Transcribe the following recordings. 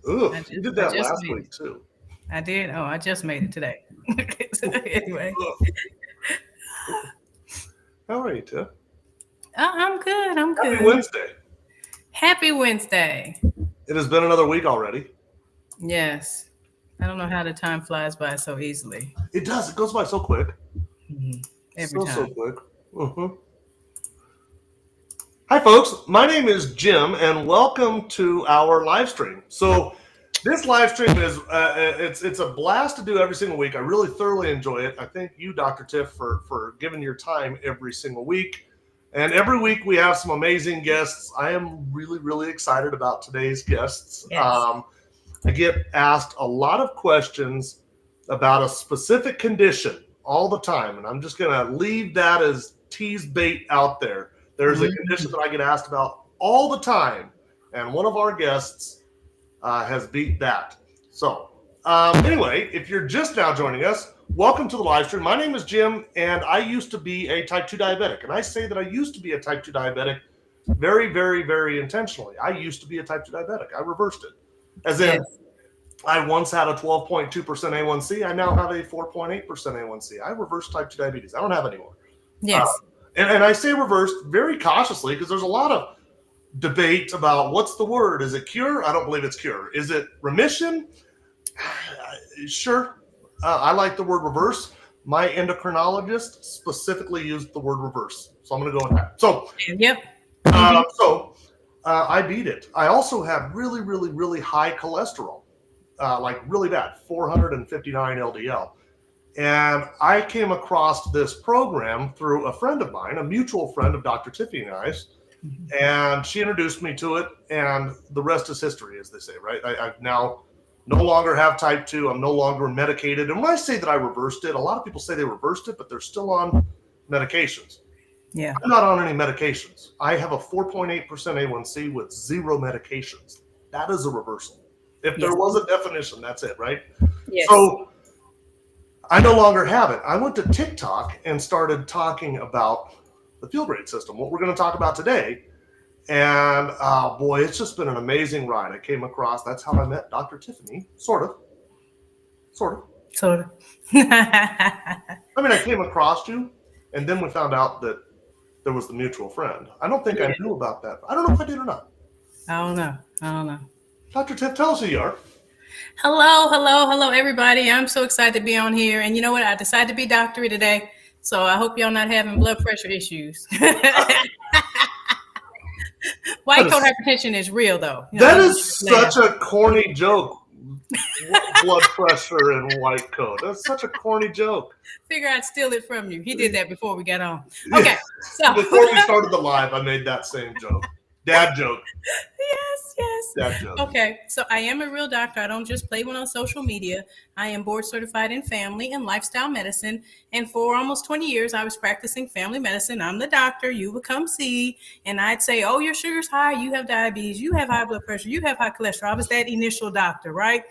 Ugh, I you just, did I that just last made it. week too. I did. Oh, I just made it today. Anyway, Ugh. How are you, Tiff? I'm good. I'm Happy good. Wednesday. Happy Wednesday. It has been another week already. Yes. I don't know how the time flies by so easily. It does. It goes by so quick. Mhm. Every So time. quick. Hi, folks. My name is Jim, and welcome to our live stream. So, this live stream is it's a blast to do every single week. I really thoroughly enjoy it. I thank you, Dr. Tiff, for giving your time every single week. And every week we have some amazing guests. I am really excited about today's guests. Yes. I get asked a lot of questions about a specific condition all the time, and I'm just going to leave that as tease bait out there. There's a condition Mhm. that I get asked about all the time, and one of our guests has beat that. So, anyway, if you're just now joining us, welcome to the live stream. My name is Jim, and I used to be a type 2 diabetic. And I say that I used to be a type 2 diabetic very intentionally. I used to be a type 2 diabetic. I reversed it. As in, Yes. I once had a 12.2% A1C. I now have a 4.8% A1C. I reversed type 2 diabetes. I don't have anymore. Uh, Yes. and I say reversed very cautiously because there's a lot of debate about what's the word. Is it cure? I don't believe it's cure. Is it remission? Sure. I like the word reverse. My endocrinologist specifically used the word reverse. So I'm going to go with that. So, Yep. uh, Hmm. so I beat it. I also have really high cholesterol, like really bad, 459 LDL. And I came across this program through a friend of mine, a mutual friend of Dr. Tiffany and I's, and she introduced me to it, and the rest is history, as they say, right? I've now no longer have type 2. I'm no longer medicated. And when I say that I reversed it, a lot of people say they reversed it, but they're still on medications. Yeah. I'm not on any medications. I have a 4.8% A1C with zero medications. That is a reversal. If there Yes. was a definition, that's it, right? Yes. So I no longer have it. I went to TikTok and started talking about the fuel grade system, what we're going to talk about today. And boy, it's just been an amazing ride. I came across, that's how I met Dr. Tiffany, sort of, sort of. Sort of. I mean, I came across you, and then we found out that there was the mutual friend. I don't think I Yeah. knew about that. I don't know if I did or not. I don't know. I don't know. Dr. Tiff, tell us who you are. Hello, everybody. I'm so excited to be on here. And you know what? I decided to be doctory today. So I hope y'all not having blood pressure issues. That White coat is, hypertension is real, though. that Let me is just laugh. such a corny joke. Blood pressure and white coat. That's such a corny joke. Figure I'd steal it from you. He did that before we got on. Yeah. Okay, so Before we started the live, I made that same joke. Dad joke. yes. Dad joke. Okay, so I am a real doctor. I don't just play one on social media. I am board certified in family and lifestyle medicine. And for almost 20 years, I was practicing family medicine. I'm the doctor. You would come see, and I'd say, oh, your sugar's high. You have diabetes. You have high blood pressure. You have high cholesterol. I was that initial doctor, right?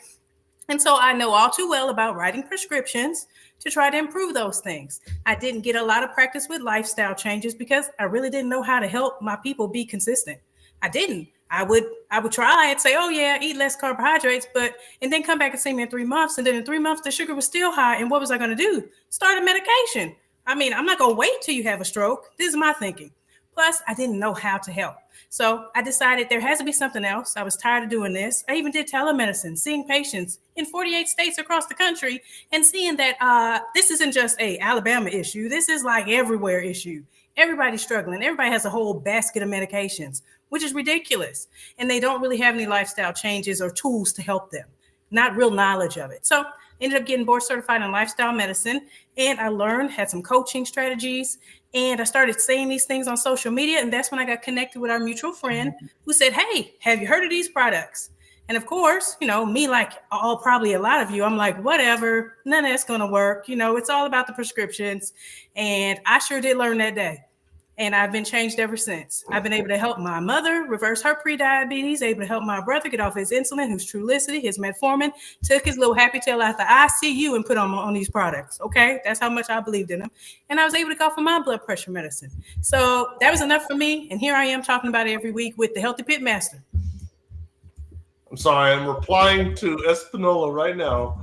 And so I know all too well about writing prescriptions to try to improve those things. I didn't get a lot of practice with lifestyle changes because I really didn't know how to help my people be consistent. I didn't. I would try and say, oh yeah, eat less carbohydrates, but and then come back and see me in 3 months, and then in 3 months the sugar was still high. And what was I going to do? Start a medication. I mean, I'm not going to wait till you have a stroke. This is my thinking. Plus, I didn't know how to help. So I decided there has to be something else. I was tired of doing this. I even did telemedicine, seeing patients in 48 states across the country, and seeing that this isn't just a Alabama issue. This is like everywhere issue. Everybody's struggling. Everybody has a whole basket of medications, which is ridiculous. And they don't really have any lifestyle changes or tools to help them. Not real knowledge of it. So ended up getting board certified in lifestyle medicine, and I learned, had some coaching strategies, and I started saying these things on social media. And that's when I got connected with our mutual friend who said, hey, have you heard of these products? And of course, me, like all probably a lot of you, I'm like, whatever, none of that's going to work. It's all about the prescriptions. And I sure did learn that day. And I've been changed ever since. I've been able to help my mother reverse her pre-diabetes, able to help my brother get off his insulin, who's Trulicity, his metformin, took his little happy tail out the ICU and put on these products. Okay, that's how much I believed in them. And I was able to go for my blood pressure medicine. So that was enough for me. And here I am talking about it every week with the Healthy Pit Master. I'm sorry, I'm replying to Espinola right now.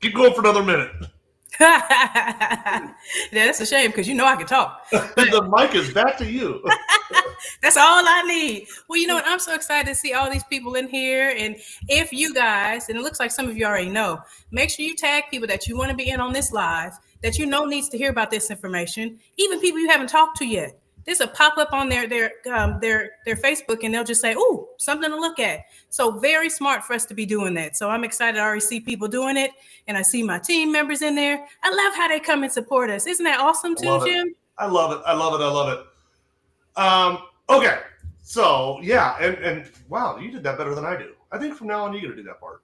Keep going for another minute. Yeah, that's a shame because you know I can talk. But The mic is back to you. that's all I need. Well, you know what? I'm so excited to see all these people in here. And if you guys, and it looks like some of you already know, make sure you tag people that you want to be in on this live, that you know needs to hear about this information, even people you haven't talked to yet. This will pop up on their Facebook, and they'll just say, "Ooh, something to look at." So very smart for us to be doing that. So I'm excited. I already see people doing it, and I see my team members in there. I love how they come and support us. Isn't that awesome I too, love it. Jim? I love it. I love it. I love it. Okay. So yeah, and wow, you did that better than I do. I think from now on you're gonna do that part.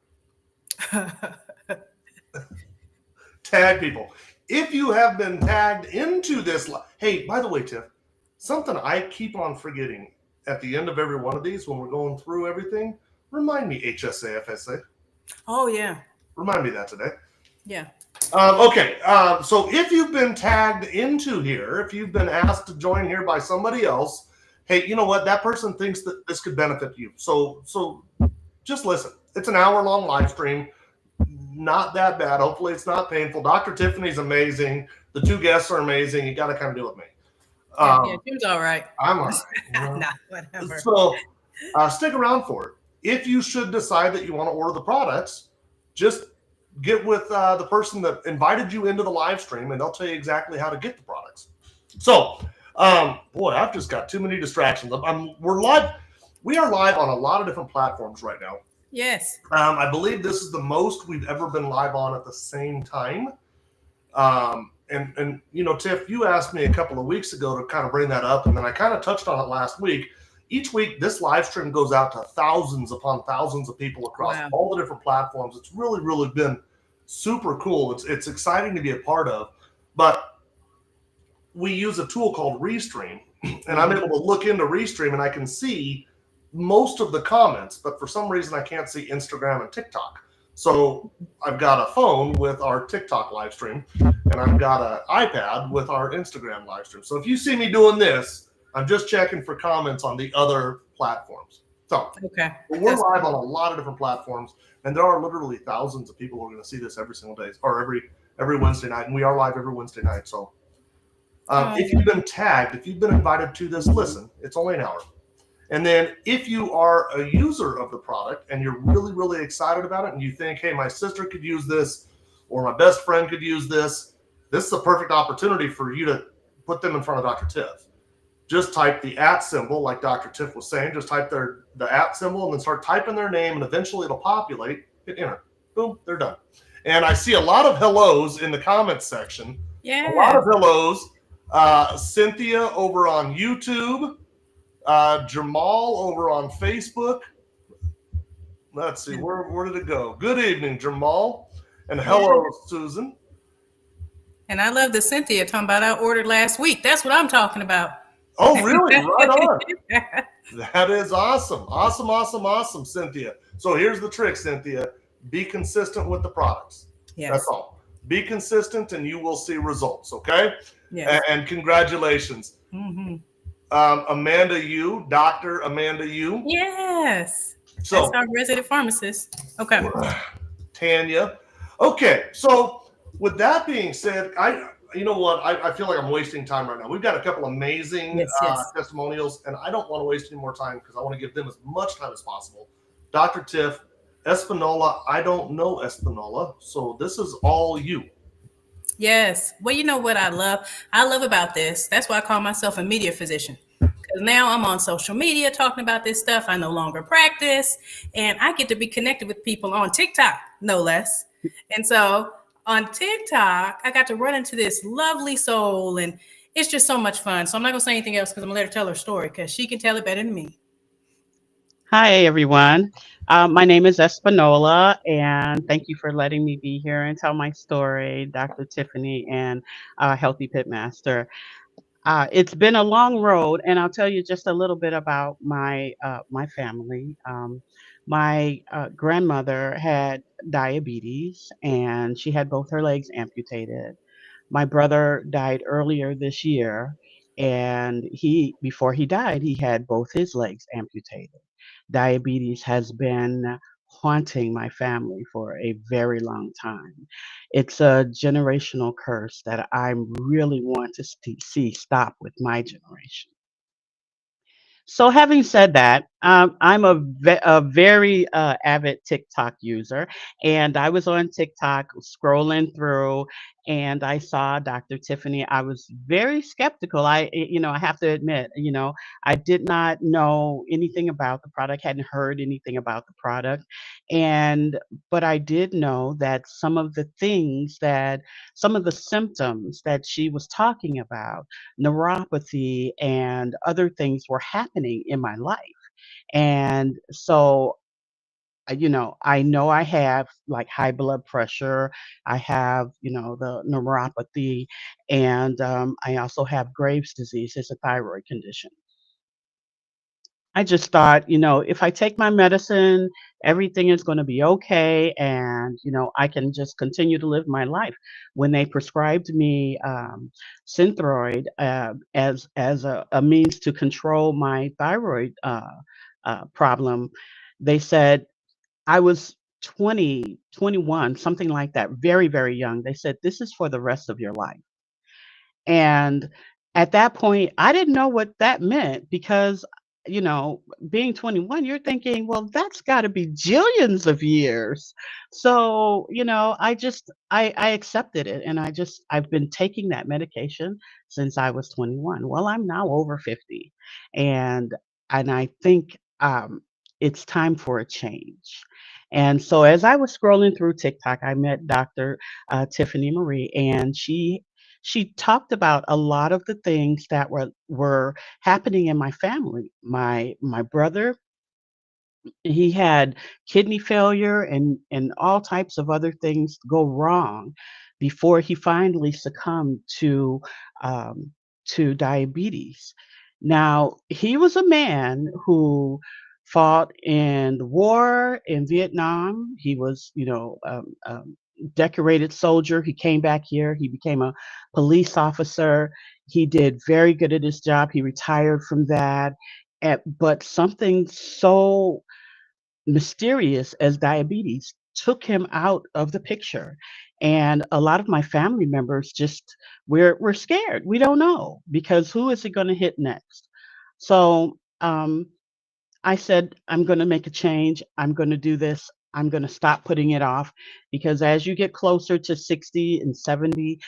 Tag people. If you have been tagged into this, hey, by the way, Tiff, something I keep on forgetting at the end of every one of these when we're going through everything. Remind me HSA FSA. Oh yeah, Remind me that today. yeah. Okay, so if you've been tagged into here, if you've been asked to join here by somebody else, hey, you know what? That person thinks that this could benefit you. So just listen. It's an hour-long live stream. Not that bad. Hopefully, it's not painful. Dr. Tiffany's amazing. The two guests are amazing. You got to kind of do it with me. Yeah, Jim's all right. I'm all right. You know? Nah, whatever. So stick around for it. If you should decide that you want to order the products, just get with the person that invited you into the live stream, and they'll tell you exactly how to get the products. So, boy, I've just got too many distractions. We're live. We are live on a lot of different platforms right now. Yes. I believe this is the most we've ever been live on at the same time. And you know, Tiff, you asked me a couple of weeks ago to kind of bring that up, and then I kind of touched on it last week. Each week, this live stream goes out to thousands upon thousands of people across all the different platforms. It's really, really been super cool. It's exciting to be a part of. But we use a tool called Restream, and I'm able to look into Restream, and I can see most of the comments, but for some reason I can't see Instagram and TikTok. So I've got a phone with our TikTok live stream, and I've got an iPad with our Instagram live stream. So if you see me doing this, I'm just checking for comments on the other platforms. So we're live on a lot of different platforms, and there are literally thousands of people who are going to see this every single day or every Wednesday night, and we are live every Wednesday night. So if you've been tagged, if you've been invited to this, listen, it's only an hour. And then if you are a user of the product and you're really, really excited about it and you think, hey, my sister could use this or my best friend could use this, this is a perfect opportunity for you to put them in front of Dr. Tiff. Just type the @ symbol, like Dr. Tiff was saying. Just type the @ symbol and then start typing their name, and eventually it'll populate. Hit enter. Boom, they're done. And I see a lot of hellos in the comments section. Yeah. A lot of hellos. Cynthia over on YouTube. Jamal over on Facebook. Let's see, where did it go? Good evening, Jamal. And hello, Susan. And I love the Cynthia talking about I ordered last week. That's what I'm talking about. Oh, really? Right on. That is awesome. Awesome, awesome, awesome, Cynthia. So here's the trick, Cynthia. Be consistent with the products. Yes. That's all. Be consistent and you will see results, okay? Yes. And congratulations. Mm-hmm. Amanda Yu, Dr. Amanda Yu. Yes. So, that's our resident pharmacist. Okay. Tanya. Okay. So with that being said, you know what? I feel like I'm wasting time right now. We've got a couple amazing testimonials, and I don't want to waste any more time because I want to give them as much time as possible. Dr. Tiff, Espinola, I don't know Espinola, so this is all you. Yes. Well, you know what I love? I love about this. That's why I call myself a media physician. Because now I'm on social media talking about this stuff. I no longer practice, and I get to be connected with people on TikTok, no less. And so on TikTok, I got to run into this lovely soul, and it's just so much fun. So I'm not going to say anything else because I'm going to let her tell her story because she can tell it better than me. Hi, everyone. My name is Espinola, and thank you for letting me be here and tell my story, Dr. Tiffany and Healthy Pitmaster. It's been a long road, and I'll tell you just a little bit about my family. My grandmother had diabetes, and she had both her legs amputated. My brother died earlier this year, and before he died, he had both his legs amputated. diabetes has been haunting my family for a very long time. It's a generational curse that I really want to see stop with my generation. So, having said that, I'm a very avid TikTok user, and I was on TikTok scrolling through, and I saw Dr. Tiffany. I was very skeptical. I have to admit, I did not know anything about the product, hadn't heard anything about the product, and but I did know that some of the symptoms that she was talking about, neuropathy and other things were happening in my life. And so, I know I have like high blood pressure. I have, the neuropathy, and I also have Graves' disease. It's a thyroid condition. I just thought, if I take my medicine, everything is going to be okay, and I can just continue to live my life. When they prescribed me Synthroid as a means to control my thyroid problem, they said I was 20, 21, something like that, very, very young. They said this is for the rest of your life. And at that point, I didn't know what that meant because, being 21, you're thinking, well, that's got to be jillions of years. So, I accepted it, and I've been taking that medication since I was 21. Well, I'm now over 50, and I think it's time for a change. And so, as I was scrolling through TikTok, I met Dr. Tiffany Marie, and she talked about a lot of the things that were happening in my family. My brother, he had kidney failure and all types of other things go wrong before he finally succumbed um, to diabetes. Now, he was a man who fought in the war in Vietnam. He was, decorated soldier. He came back here. He became a police officer. He did very good at his job. He retired from that. But something so mysterious as diabetes took him out of the picture. And a lot of my family members just we're scared. We don't know because who is it going to hit next? So I said, I'm going to make a change. I'm going to do this. I'm going to stop putting it off because as you get closer to 60 and 70,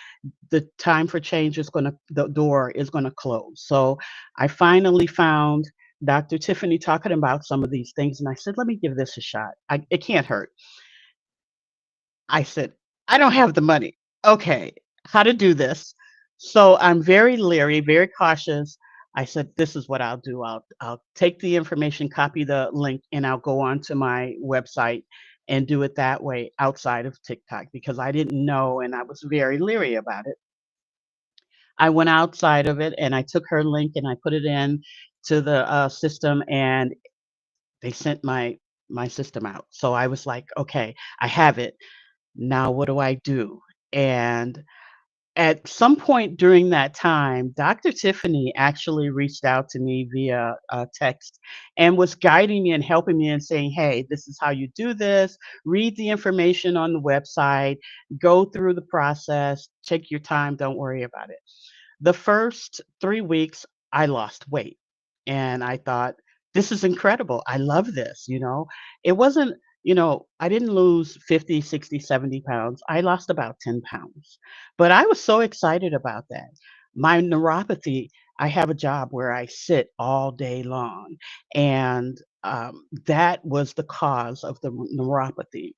the time for change the door is going to close. So I finally found Dr. Tiffany talking about some of these things. And I said, let me give this a shot. It can't hurt. I said, I don't have the money. Okay, how to do this? So I'm very leery, very cautious. I said, this is what I'll do. I'll take the information, copy the link, and I'll go on to my website and do it that way outside of TikTok because I didn't know and I was very leery about it. I went outside of it and I took her link and I put it in to the system and they sent my system out. So I was like, okay, I have it. Now what do I do? And at some point during that time, Dr. Tiffany actually reached out to me via text and was guiding me and helping me and saying, hey, this is how you do this. Read the information on the website, go through the process, take your time, don't worry about it. The first 3 weeks, I lost weight. And I thought, this is incredible. I love this. It wasn't, I didn't lose 50, 60, 70 pounds. I lost about 10 pounds. But I was so excited about that. My neuropathy, I have a job where I sit all day long. And that was the cause of the neuropathy.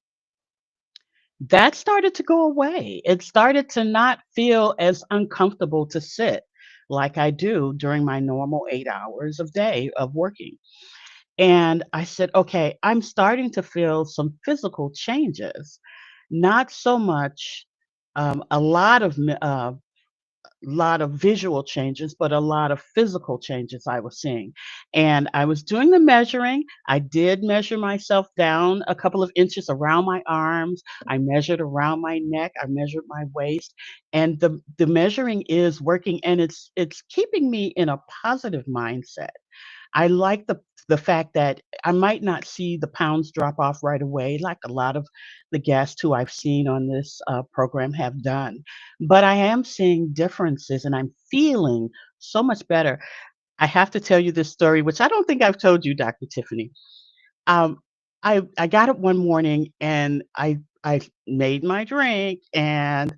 That started to go away. It started to not feel as uncomfortable to sit like I do during my normal 8 hours of day of working. And I said, okay, I'm starting to feel some physical changes, not so much a lot of visual changes, but a lot of physical changes I was seeing. And I was doing the measuring. I did measure myself down a couple of inches around my arms. I measured around my neck. I measured my waist. And the measuring is working and it's keeping me in a positive mindset. I like the the fact that I might not see the pounds drop off right away, like a lot of the guests who I've seen on this program have done. But I am seeing differences and I'm feeling so much better. I have to tell you this story, which I don't think I've told you, Dr. Tiffany. Um, I got up one morning and I made my drink and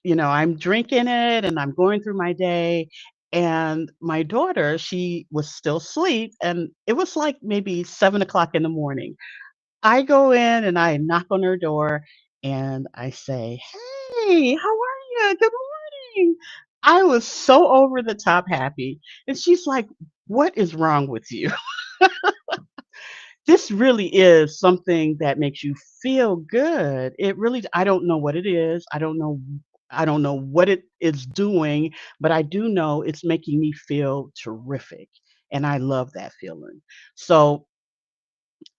I'm drinking it and I'm going through my day. And my daughter, she was still asleep, and it was like maybe 7 o'clock in the morning. I go in and I knock on her door and I say, "Hey, how are you? Good morning." I was so over the top happy. And she's like, "What is wrong with you?" This really is something that makes you feel good. It really, I don't know what it is. I don't know what it is doing, but I do know it's making me feel terrific. And I love that feeling. So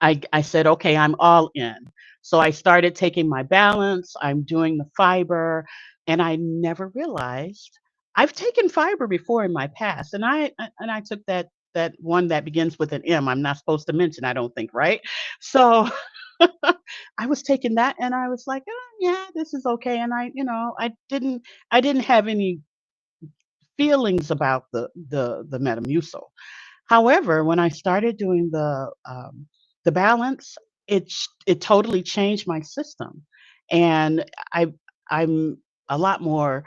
I said, okay, I'm all in. So I started taking my balance, I'm doing the fiber, and I never realized I've taken fiber before in my past. And I took that one that begins with an M. I'm not supposed to mention, I don't think, right? So I was taking that and I was like, oh, yeah, this is okay. And I didn't have any feelings about the Metamucil. However, when I started doing the balance, it totally changed my system, and I'm a lot more.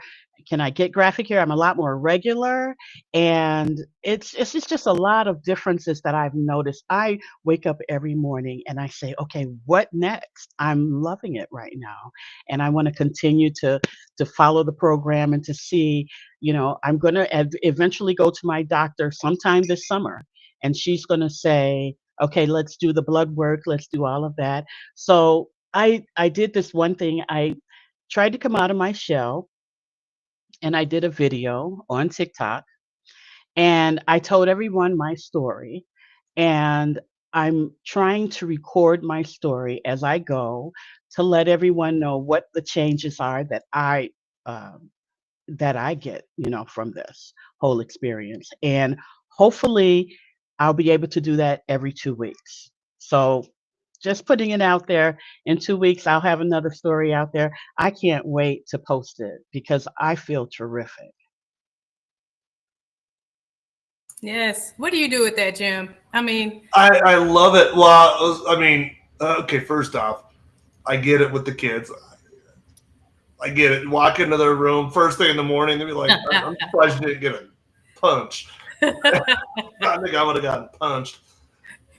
Can I get graphic here? I'm a lot more regular, and it's just a lot of differences that I've noticed. I wake up every morning and I say, okay, what next? I'm loving it right now, and I want to continue to follow the program and to see. I'm going to eventually go to my doctor sometime this summer, and she's going to say, okay, let's do the blood work, let's do all of that. So I did this one thing. I tried to come out of my shell, and I did a video on TikTok, and I told everyone my story, and I'm trying to record my story as I go to let everyone know what the changes are um, that I get, from this whole experience. And hopefully I'll be able to do that every 2 weeks. So just putting it out there, in 2 weeks, I'll have another story out there. I can't wait to post it because I feel terrific. Yes. What do you do with that, Jim? I mean, I love it. Well, I mean, okay, first off, I get it with the kids. I get it. Walk into their room first thing in the morning, they'd be like, I'm surprised you didn't get a punch. I think I would have gotten punched.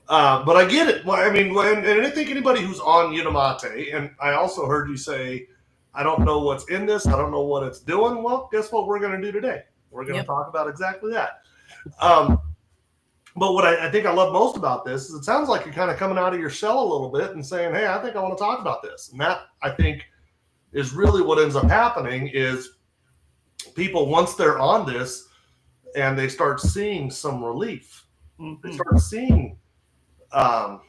But I get it. Well, I mean, and I think anybody who's on Unimate, and I also heard you say, I don't know what's in this. I don't know what it's doing. Well, guess what we're going to do today? We're going to yep. talk about exactly that. Um, but what I think I love most about this is it sounds like you're kind of coming out of your shell a little bit and saying, hey, I think I want to talk about this. And that, I think, is really what ends up happening is people, once they're on this and they start seeing some relief, they start seeing, I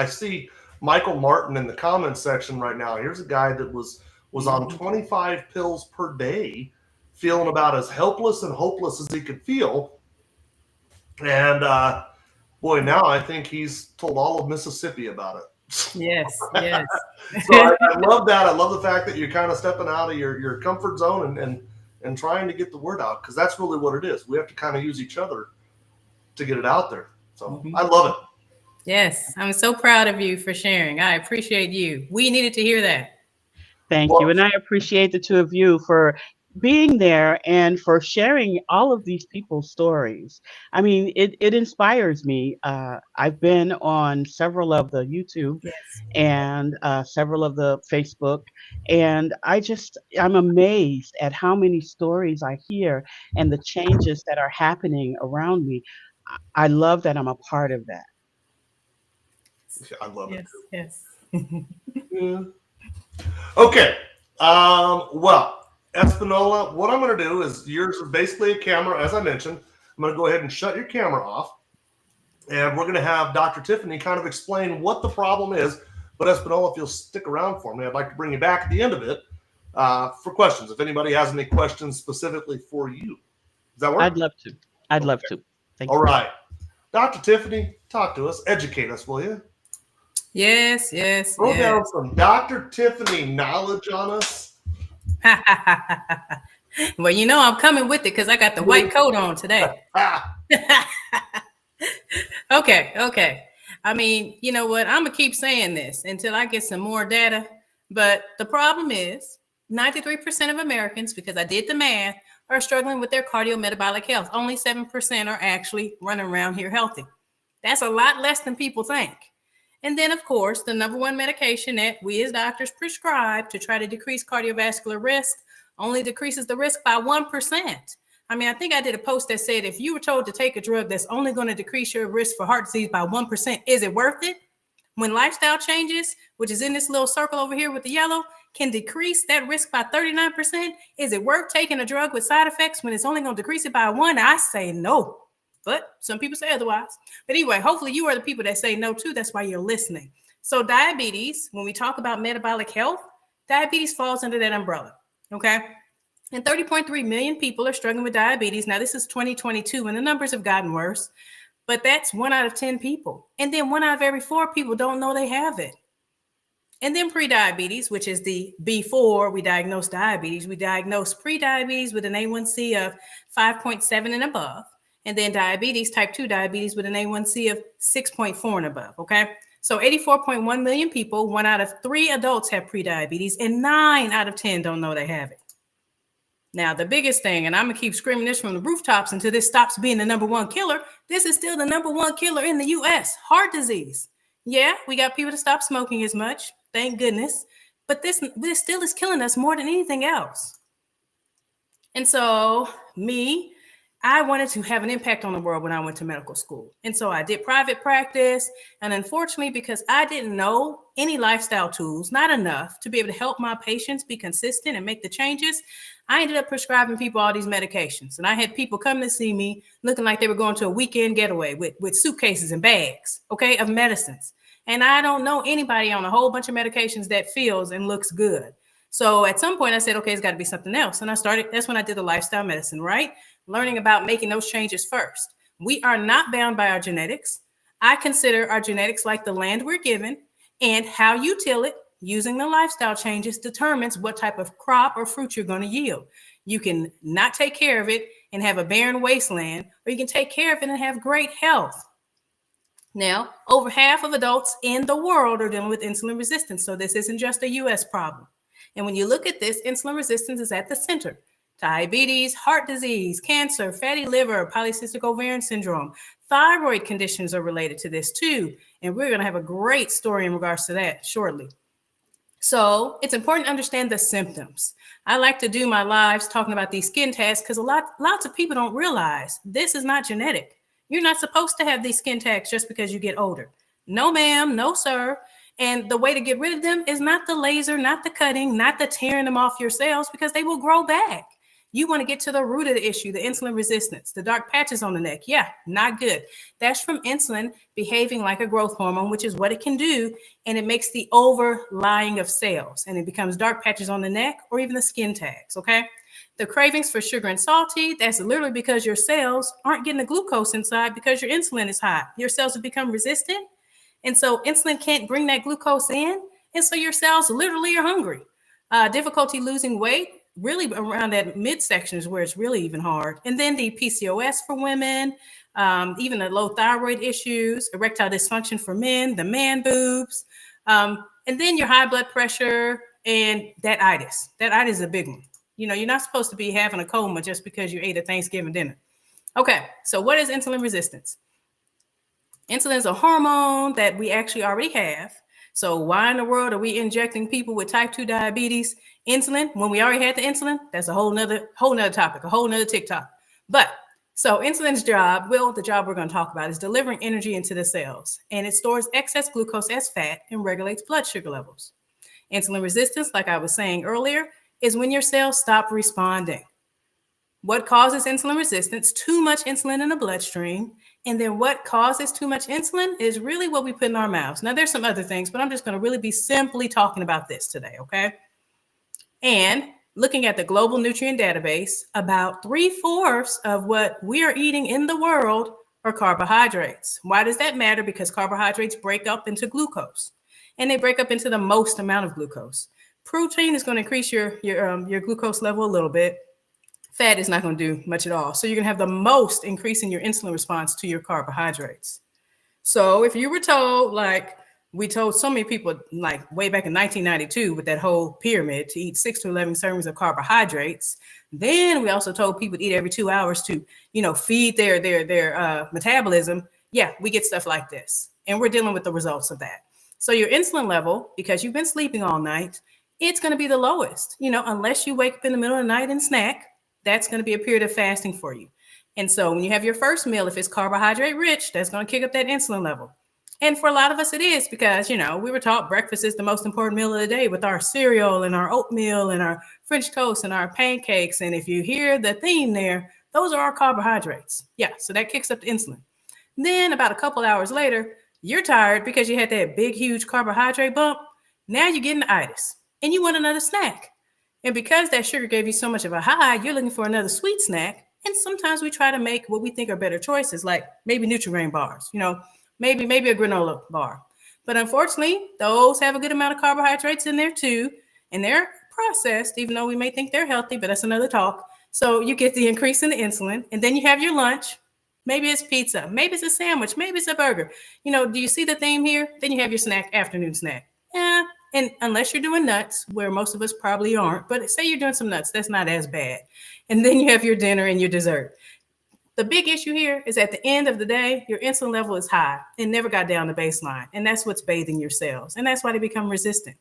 see Michael Martin in the comments section right now. Here's a guy that was on 25 pills per day, feeling about as helpless and hopeless as he could feel. And boy, now I think he's told all of Mississippi about it. Yes, yes. So I love that. I love the fact that you're kind of stepping out of your comfort zone and trying to get the word out, because that's really what it is. We have to kind of use each other to get it out there. So I love it. Yes, I'm so proud of you for sharing. I appreciate you. We needed to hear that. Thank Well, you. And I appreciate the two of you for being there and for sharing all of these people's stories. I mean, it inspires me. I've been on several of the YouTube Yes. and several of the Facebook, and I'm amazed at how many stories I hear and the changes that are happening around me. I love that I'm a part of that. I love it. Yes, yes. Yeah. Okay. Well, Espinola, what I'm going to do is yours is basically a camera, as I mentioned. I'm going to go ahead and shut your camera off. And we're going to have Dr. Tiffany kind of explain what the problem is. But Espinola, if you'll stick around for me, I'd like to bring you back at the end of it for questions. If anybody has any questions specifically for you. Does that work? I'd love to. I'd love to. Thank All you. right. Dr. Tiffany, talk to us, educate us, will you? Yes, yes, Throw down yes. some Dr. Tiffany knowledge on us. Well, you know I'm coming with it because I got the white coat on today. Ah, Okay, okay. I mean, you know what? I'm gonna keep saying this until I get some more data. But the problem is 93% of Americans, because I did the math, are struggling with their cardiometabolic health. Only 7% are actually running around here healthy. That's a lot less than people think. And then, of course, the number one medication that we as doctors prescribe to try to decrease cardiovascular risk only decreases the risk by 1%. I mean, I think I did a post that said if you were told to take a drug that's only going to decrease your risk for heart disease by 1%, is it worth it? When lifestyle changes, which is in this little circle over here with the yellow, can decrease that risk by 39%, is it worth taking a drug with side effects when it's only going to decrease it by 1? I say no. But some people say otherwise. But anyway, hopefully you are the people that say no too. That's why you're listening. So diabetes, when we talk about metabolic health, diabetes falls under that umbrella. Okay. And 30.3 million people are struggling with diabetes. Now, this is 2022, and the numbers have gotten worse, but that's 1 out of 10 people. And then 1 out of every 4 people don't know they have it. And then prediabetes, which is the before we diagnose diabetes, we diagnose prediabetes with an A1C of 5.7 and above. And then diabetes, type 2 diabetes with an A1C of 6.4 and above. Okay. So 84.1 million people, 1 out of 3 adults have prediabetes, and 9 out of 10 don't know they have it. Now, the biggest thing, and I'm going to keep screaming this from the rooftops until this stops being the number one killer, this is still the number one killer in the US, heart disease. Yeah, we got people to stop smoking as much, thank goodness, but this still is killing us more than anything else. And so, I wanted to have an impact on the world when I went to medical school. And so I did private practice. And unfortunately, because I didn't know any lifestyle tools, not enough to be able to help my patients be consistent and make the changes, I ended up prescribing people all these medications. And I had people come to see me looking like they were going to a weekend getaway with suitcases and bags, okay, of medicines. And I don't know anybody on a whole bunch of medications that feels and looks good. So at some point I said, okay, it's got to be something else. And that's when I did the lifestyle medicine, right? Learning about making those changes first. We are not bound by our genetics. I consider our genetics like the land we're given, and how you till it using the lifestyle changes determines what type of crop or fruit you're going to yield. You can not take care of it and have a barren wasteland, or you can take care of it and have great health. Now, over half of adults in the world are dealing with insulin resistance. So this isn't just a US problem. And when you look at this, insulin resistance is at the center. Diabetes, heart disease, cancer, fatty liver, polycystic ovarian syndrome, thyroid conditions are related to this too. And we're going to have a great story in regards to that shortly. So it's important to understand the symptoms. I like to do my lives talking about these skin tags because lots of people don't realize this is not genetic. You're not supposed to have these skin tags just because you get older. No, ma'am, no, sir. And the way to get rid of them is not the laser, not the cutting, not the tearing them off your cells, because they will grow back. You want to get to the root of the issue, the insulin resistance, the dark patches on the neck. Yeah, not good. That's from insulin behaving like a growth hormone, which is what it can do. And it makes the overlying of cells, and it becomes dark patches on the neck or even the skin tags. Okay. The cravings for sugar and salty, that's literally because your cells aren't getting the glucose inside because your insulin is high. Your cells have become resistant. And so insulin can't bring that glucose in. And so your cells literally are hungry. Difficulty losing weight, really around that midsection is where it's really even hard. And then the PCOS for women, even the low thyroid issues, erectile dysfunction for men, the man boobs, and then your high blood pressure and that itis. That itis is a big one. You know, you're not supposed to be having a coma just because you ate a Thanksgiving dinner. Okay, so what is insulin resistance? Insulin is a hormone that we actually already have. So why in the world are we injecting people with type 2 diabetes insulin when we already had the insulin? That's a whole nother topic, a whole nother TikTok. But so insulin's job, the job we're going to talk about is delivering energy into the cells, and it stores excess glucose as fat and regulates blood sugar levels. Insulin resistance, like I was saying earlier, is when your cells stop responding. What causes insulin resistance? Too much insulin in the bloodstream. And then what causes too much insulin is really what we put in our mouths. Now, there's some other things, but I'm just going to really be simply talking about this today, okay? And looking at the global nutrient database, about 3/4 of what we are eating in the world or carbohydrates? Why does that matter? Because carbohydrates break up into glucose, and they break up into the most amount of glucose. Protein is going to increase your glucose level a little bit. Fat is not going to do much at all. So you're going to have the most increase in your insulin response to your carbohydrates. So if you were told, like we told so many people, like way back in 1992 with that whole pyramid, to eat 6 to 11 servings of carbohydrates, then we also told people to eat every 2 hours to, feed their metabolism. Yeah, we get stuff like this, and we're dealing with the results of that. So your insulin level, because you've been sleeping all night, it's going to be the lowest. Unless you wake up in the middle of the night and snack, that's going to be a period of fasting for you. And so when you have your first meal, if it's carbohydrate rich, that's going to kick up that insulin level. And for a lot of us, it is because, we were taught breakfast is the most important meal of the day with our cereal and our oatmeal and our French toast and our pancakes. And if you hear the theme there, those are our carbohydrates. Yeah, so that kicks up the insulin. Then about a couple hours later, you're tired because you had that big, huge carbohydrate bump. Now you're getting itis and you want another snack. And because that sugar gave you so much of a high, you're looking for another sweet snack. And sometimes we try to make what we think are better choices, like maybe Nutri-Grain bars, maybe a granola bar. But unfortunately, those have a good amount of carbohydrates in there too. And they're processed, even though we may think they're healthy, but that's another talk. So you get the increase in the insulin, and then you have your lunch. Maybe it's pizza, maybe it's a sandwich, maybe it's a burger. Do you see the theme here? Then you have your snack, afternoon snack. Yeah, and unless you're doing nuts, where most of us probably aren't, but say you're doing some nuts, that's not as bad. And then you have your dinner and your dessert. The big issue here is at the end of the day, your insulin level is high and never got down to baseline. And that's what's bathing your cells. And that's why they become resistant.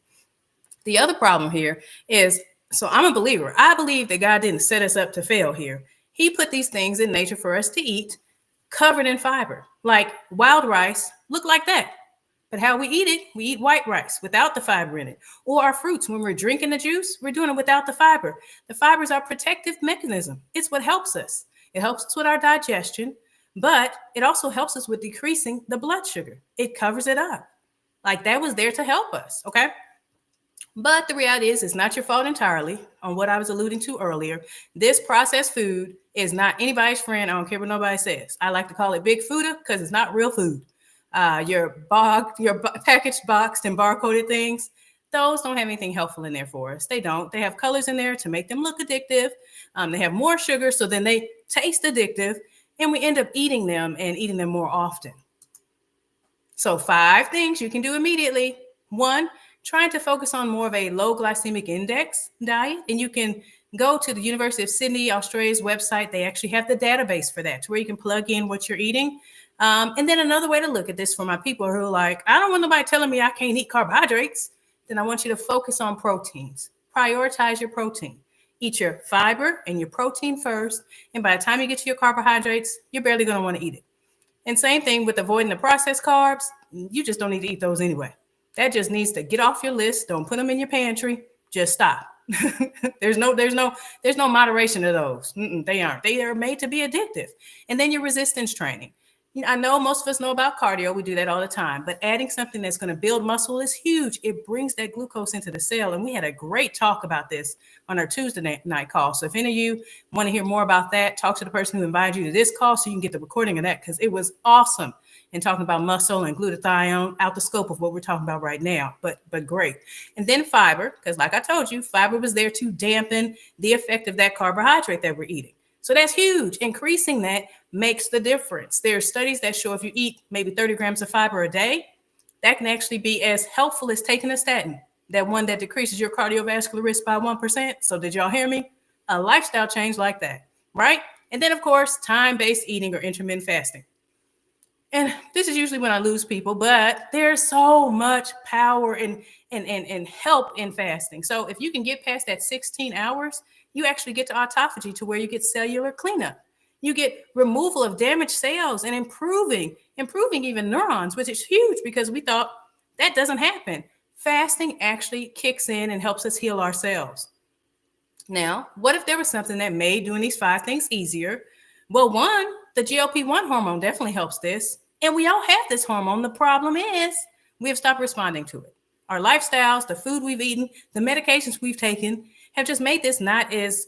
The other problem here is, so I'm a believer. I believe that God didn't set us up to fail here. He put these things in nature for us to eat, covered in fiber. Like wild rice, look like that. But how we eat white rice without the fiber in it. Or our fruits, when we're drinking the juice, we're doing it without the fiber. The fiber is our protective mechanism. It's what helps us. It helps us with our digestion, but it also helps us with decreasing the blood sugar. It covers it up. Like that was there to help us, okay? But the reality is, it's not your fault entirely on what I was alluding to earlier. This processed food is not anybody's friend. I don't care what nobody says. I like to call it big fooda because it's not real food. Your packaged, boxed, and barcoded things, those don't have anything helpful in there for us. They don't. They have colors in there to make them look addictive. They have more sugar, so then they taste addictive, and we end up eating them and eating them more often. So 5 things you can do immediately. 1, trying to focus on more of a low glycemic index diet, and you can go to the University of Sydney, Australia's website. They actually have the database for that, to where you can plug in what you're eating. And then another way to look at this for my people who are like, I don't want nobody telling me I can't eat carbohydrates. Then I want you to focus on proteins. Prioritize your protein. Eat your fiber and your protein first. And by the time you get to your carbohydrates, you're barely going to want to eat it. And same thing with avoiding the processed carbs. You just don't need to eat those anyway. That just needs to get off your list. Don't put them in your pantry. Just stop. There's no moderation to those. They aren't. They are made to be addictive. And then your resistance training. I know most of us know about cardio. We do that all the time. But adding something that's going to build muscle is huge. It brings that glucose into the cell. And we had a great talk about this on our Tuesday night call. So if any of you want to hear more about that, talk to the person who invited you to this call so you can get the recording of that, because it was awesome in talking about muscle and glutathione, out the scope of what we're talking about right now, but great. And then fiber, because like I told you, fiber was there to dampen the effect of that carbohydrate that we're eating. So that's huge. Increasing that makes the difference. There are studies that show if you eat maybe 30 grams of fiber a day, that can actually be as helpful as taking a statin, that one that decreases your cardiovascular risk by 1%. So did y'all hear me? A lifestyle change like that, right? And then, of course, time-based eating or intermittent fasting. And this is usually when I lose people, but there's so much power and help in fasting. So if you can get past that 16 hours, you actually get to autophagy, to where you get cellular cleanup. You get removal of damaged cells and improving even neurons, which is huge because we thought that doesn't happen. Fasting actually kicks in and helps us heal our cells. Now, what if there was something that made doing these 5 things easier? Well, 1, the GLP-1 hormone definitely helps this. And we all have this hormone. The problem is we have stopped responding to it. Our lifestyles, the food we've eaten, the medications we've taken have just made this not as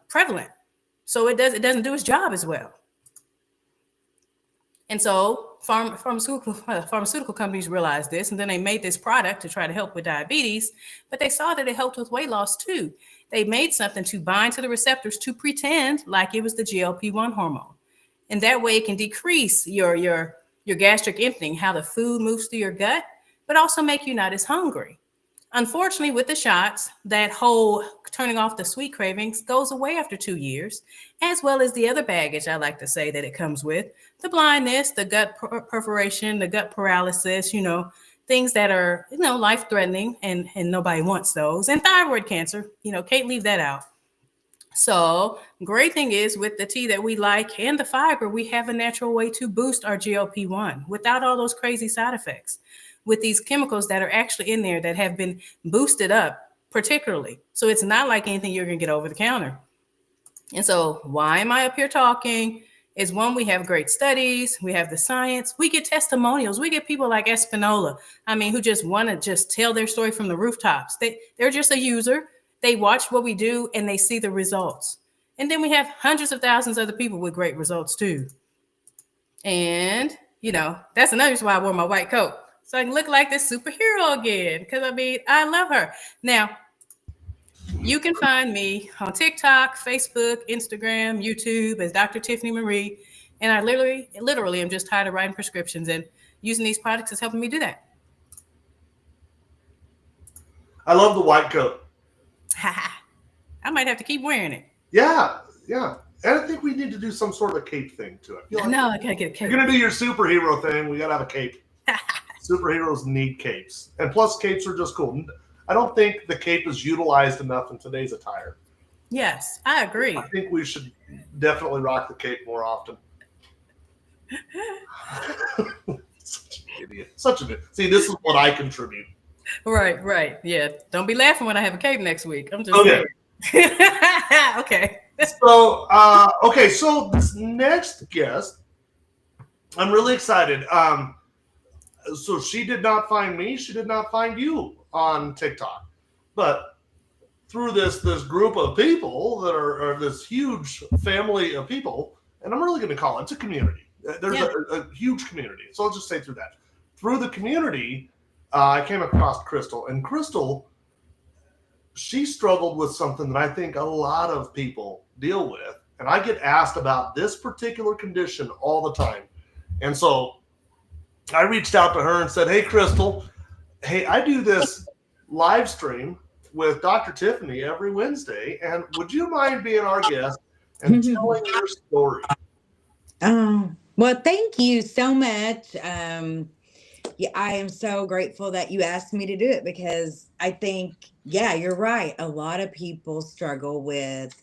prevalent. So it doesn't do its job as well. And so pharmaceutical companies realized this, and then they made this product to try to help with diabetes, but they saw that it helped with weight loss too. They made something to bind to the receptors to pretend like it was the GLP-1 hormone. And that way it can decrease your gastric emptying, how the food moves through your gut, but also make you not as hungry. Unfortunately, with the shots, that whole turning off the sweet cravings goes away after 2 years, as well as the other baggage I like to say that it comes with, the blindness, the gut perforation, the gut paralysis, things that are, life threatening, and nobody wants those, and thyroid cancer, can't leave that out. So, great thing is with the tea that we like and the fiber, we have a natural way to boost our GLP-1 without all those crazy side effects with these chemicals that are actually in there that have been boosted up, particularly. So, it's not like anything you're going to get over the counter. And so, why am I up here talking? Is one, we have great studies, we have the science, we get testimonials, we get people like Espanola, who just want to just tell their story from the rooftops. They're just a user, they watch what we do and they see the results. And then we have hundreds of thousands of other people with great results too. And, that's another reason why I wore my white coat. So I can look like this superhero again. Because, I love her. Now, you can find me on TikTok, Facebook, Instagram, YouTube as Dr. Tiffany Marie. And I literally am just tired of writing prescriptions, and using these products is helping me do that. I love the white coat. I might have to keep wearing it. Yeah. And I think we need to do some sort of a cape thing to it. No, I gotta get a cape. You're going to do your superhero thing. We got to have a cape. Superheroes need capes. And plus, capes are just cool. I don't think the cape is utilized enough in today's attire. Yes, I agree. I think we should definitely rock the cape more often. Such an idiot. See, this is what I contribute. Right. Yeah. Don't be laughing when I have a cape next week. I'm just okay. Okay. So this next guest, I'm really excited. So she did not find me. She did not find you on TikTok, but through this group of people that are this huge family of people, and I'm really going to call it's a community. There's a huge community. So I'll just say through the community, I came across Crystal, and Crystal, she struggled with something that I think a lot of people deal with. And I get asked about this particular condition all the time. And so I reached out to her and said, hey, Crystal, I do this live stream with Dr. Tiffany every Wednesday. And would you mind being our guest and telling your story? Well, thank you so much. I am so grateful that you asked me to do it, because I think, you're right. A lot of people struggle with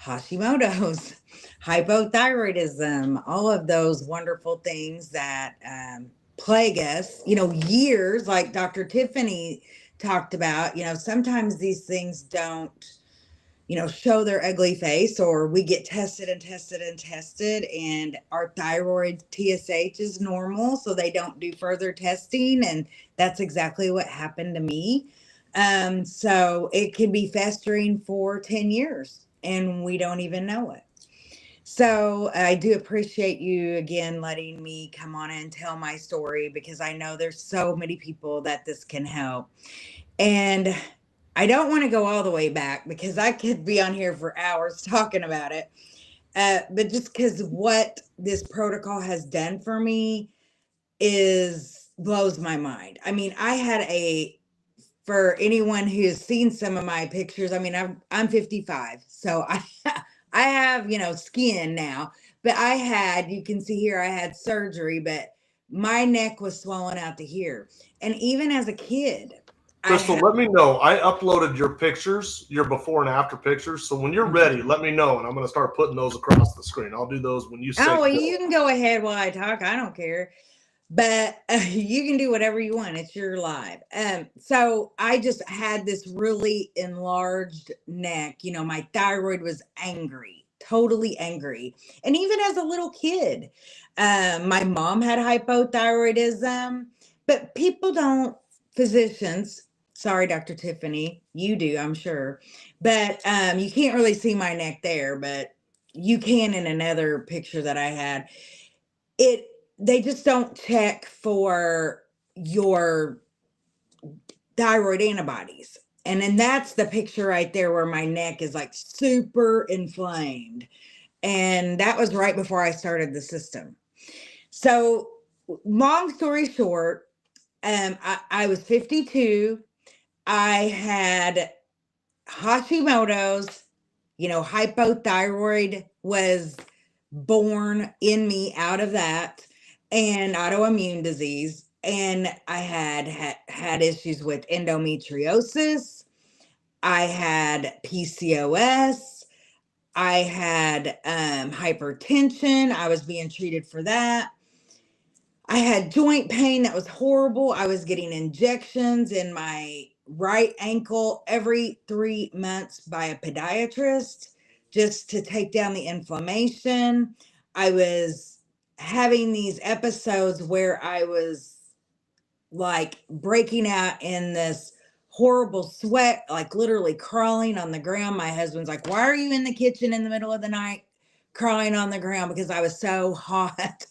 Hashimoto's, hypothyroidism, all of those wonderful things that plague us, years, like Dr. Tiffany talked about. Sometimes these things don't, show their ugly face, or we get tested and our thyroid TSH is normal, so they don't do further testing. And that's exactly what happened to me. So it can be festering for 10 years and we don't even know it. So I do appreciate you again letting me come on and tell my story, because I know there's so many people that this can help. And I don't want to go all the way back, because I could be on here for hours talking about it. But just because what this protocol has done for me blows my mind. I had for anyone who's seen some of my pictures, I'm 55, so I have, skin now, but you can see here, I had surgery, but my neck was swollen out to here. And even as a kid, Crystal, let me know. I uploaded your pictures, your before and after pictures. So when you're ready, let me know, and I'm going to start putting those across the screen. I'll do those when you say. Oh, well, you can go ahead while I talk. I don't care. But you can do whatever you want. It's your live. So I just had this really enlarged neck. My thyroid was angry, totally angry. And even as a little kid, my mom had hypothyroidism, but physicians, sorry, Dr. Tiffany, you do, I'm sure, but you can't really see my neck there, but you can in another picture that I had. they just don't check for your thyroid antibodies. And then that's the picture right there where my neck is like super inflamed. And that was right before I started the system. So, long story short, I was 52. I had Hashimoto's, hypothyroid was born in me out of that, and autoimmune disease. And I had issues with endometriosis. I had PCOS. I had hypertension. I was being treated for that. I had joint pain that was horrible. I was getting injections in my right ankle every 3 months by a podiatrist just to take down the inflammation. I was having these episodes where I was like breaking out in this horrible sweat, like literally crawling on the ground. My husband's like, "Why are you in the kitchen in the middle of the night crawling on the ground?" Because I was so hot.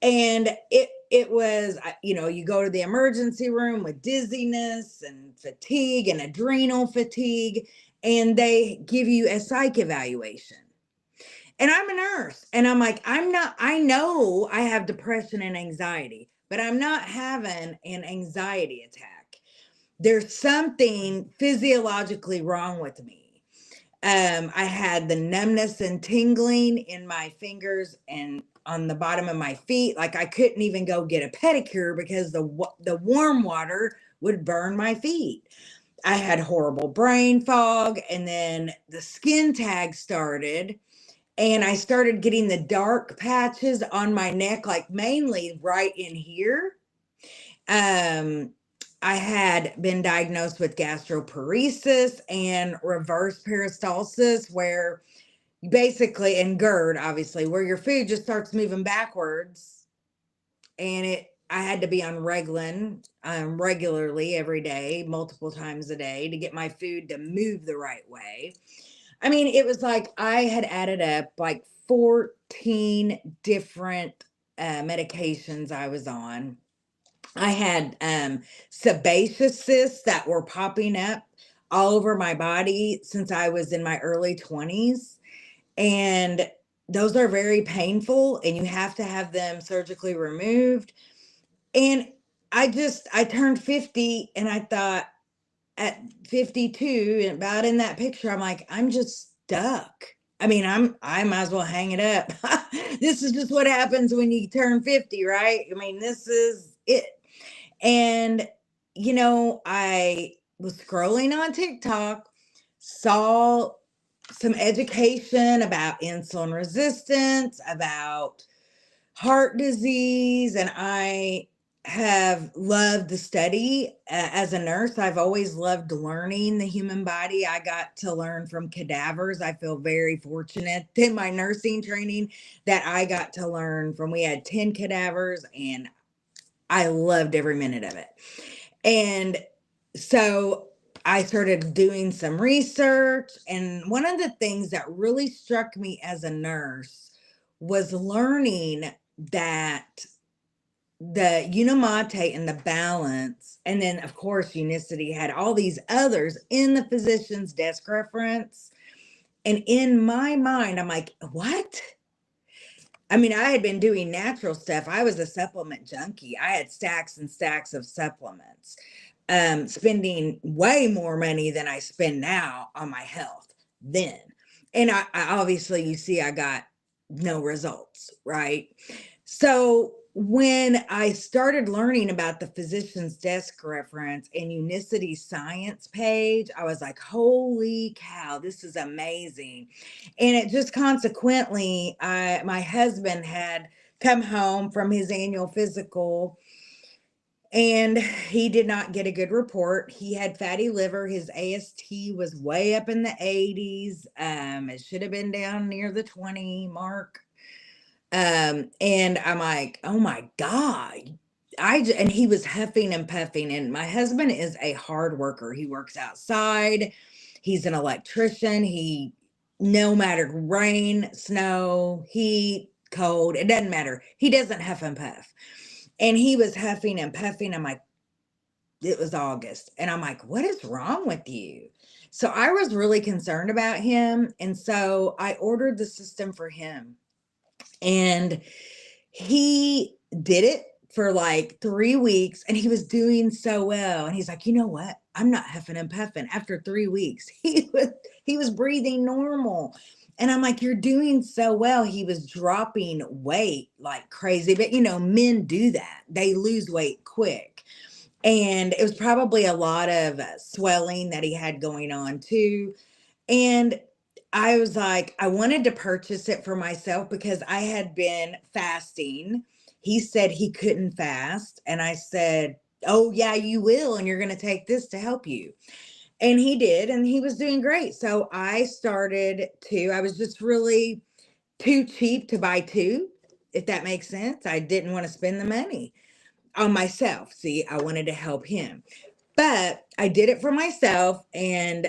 And it was, you go to the emergency room with dizziness and fatigue and adrenal fatigue, and they give you a psych evaluation. And I'm a nurse, and I'm like, I know I have depression and anxiety, but I'm not having an anxiety attack. There's something physiologically wrong with me. I had the numbness and tingling in my fingers and on the bottom of my feet. Like I couldn't even go get a pedicure because the warm water would burn my feet. I had horrible brain fog, and then the skin tag started, and I started getting the dark patches on my neck, like mainly right in here. I had been diagnosed with gastroparesis and reverse peristalsis, where basically, and GERD, obviously, where your food just starts moving backwards. And I had to be on Reglan regularly every day, multiple times a day, to get my food to move the right way. I mean, it was like I had added up like 14 different medications I was on. I had sebaceous cysts that were popping up all over my body since I was in my early 20s. And those are very painful, and you have to have them surgically removed. And I turned 50, and I thought at 52, and about in that picture, I'm like, I'm just stuck. I mean, I might as well hang it up. This is just what happens when you turn 50, right? I mean, this is it. And, I was scrolling on TikTok, saw some education about insulin resistance, about heart disease, and I have loved the study. As a nurse, I've always loved learning the human body. I got to learn from cadavers. I feel very fortunate in my nursing training that I got to learn from. We had 10 cadavers, and I loved every minute of it. And so I started doing some research. And one of the things that really struck me as a nurse was learning that the Unimate and the balance, and then of course Unicity had all these others in the physician's desk reference. And in my mind, I'm like, what? I mean, I had been doing natural stuff. I was a supplement junkie. I had stacks and stacks of supplements, spending way more money than I spend now on my health then. And I obviously, you see, I got no results, right? So when I started learning about the physician's desk reference and Unicity's science page, I was like, holy cow, this is amazing. And it just consequently, my husband had come home from his annual physical, and he did not get a good report. He had fatty liver. His AST was way up in the 80s. It should have been down near the 20 mark. And I'm like, oh my God. And he was huffing and puffing. And my husband is a hard worker. He works outside. He's an electrician. No matter rain, snow, heat, cold. It doesn't matter. He doesn't huff and puff. And he was huffing and puffing. I'm like, it was August. And I'm like, what is wrong with you? So I was really concerned about him. And so I ordered the system for him. And he did it for like 3 weeks and he was doing so well. And he's like, you know what? I'm not huffing and puffing. After 3 weeks, he was breathing normal. And I'm like, you're doing so well. He was dropping weight like crazy. But men do that. They lose weight quick. And it was probably a lot of swelling that he had going on too. And I was like, I wanted to purchase it for myself because I had been fasting. He said he couldn't fast. And I said, oh, yeah, you will. And you're going to take this to help you. And he did. And he was doing great. So I was just really too cheap to buy two, if that makes sense. I didn't want to spend the money on myself. See, I wanted to help him. But I did it for myself. And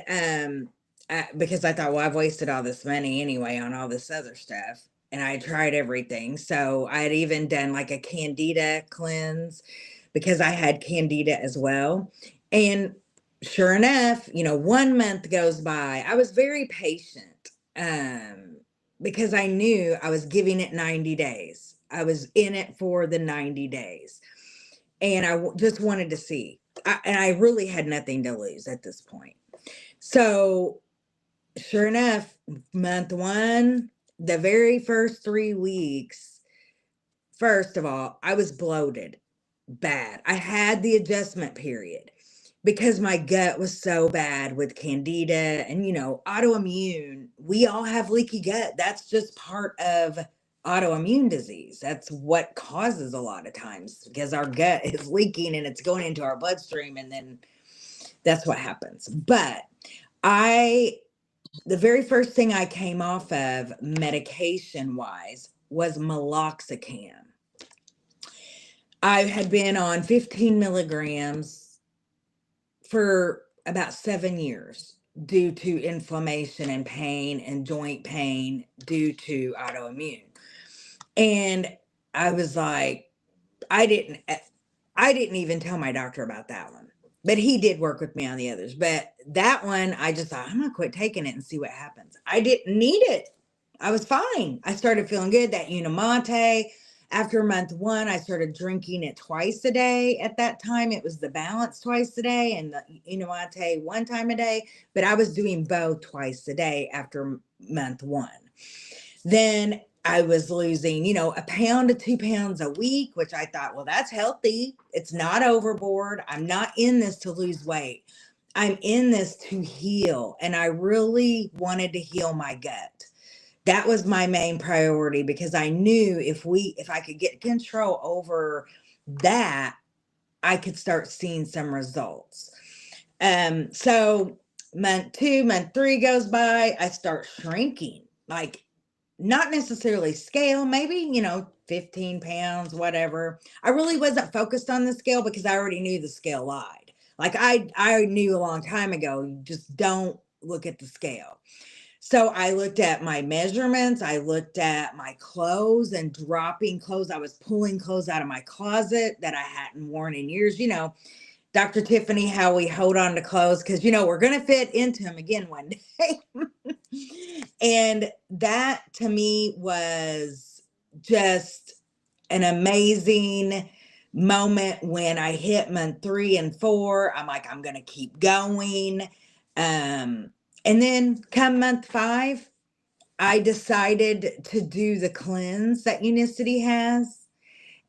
because I thought, well, I've wasted all this money anyway on all this other stuff. And I tried everything. So I had even done like a candida cleanse because I had candida as well. And sure enough, 1 month goes by. I was very patient because I knew I was giving it 90 days. I was in it for the 90 days. And I just wanted to see. And I really had nothing to lose at this point. So sure enough, month 1, the very first 3 weeks, first of all, I was bloated bad. I had the adjustment period because my gut was so bad with candida and, autoimmune. We all have leaky gut. That's just part of autoimmune disease. That's what causes a lot of times because our gut is leaking and it's going into our bloodstream. And then that's what happens. But the very first thing I came off of medication wise was meloxicam. I had been on 15 milligrams for about 7 years due to inflammation and pain and joint pain due to autoimmune. And I was like, I didn't even tell my doctor about that one. But he did work with me on the others. But that one, I just thought, I'm going to quit taking it and see what happens. I didn't need it. I was fine. I started feeling good. That Unimante, after month 1, I started drinking it twice a day. At that time, it was the Balance twice a day and the Unimante 1 time a day. But I was doing both twice a day after month 1. Then I was losing, 1 pound to 2 pounds a week, which I thought, well, that's healthy. It's not overboard. I'm not in this to lose weight. I'm in this to heal. And I really wanted to heal my gut. That was my main priority because I knew if I could get control over that, I could start seeing some results. So month 2, month 3 goes by, I start shrinking, like not necessarily scale, maybe, 15 pounds, whatever. I really wasn't focused on the scale because I already knew the scale lied. Like I knew a long time ago, you just don't look at the scale. So I looked at my measurements. I looked at my clothes and dropping clothes. I was pulling clothes out of my closet that I hadn't worn in years. Dr. Tiffany, how we hold on to clothes because, we're going to fit into them again one day. And that to me was just an amazing moment when I hit month 3 and 4. I'm like, I'm going to keep going. And then come month 5, I decided to do the cleanse that Unicity has.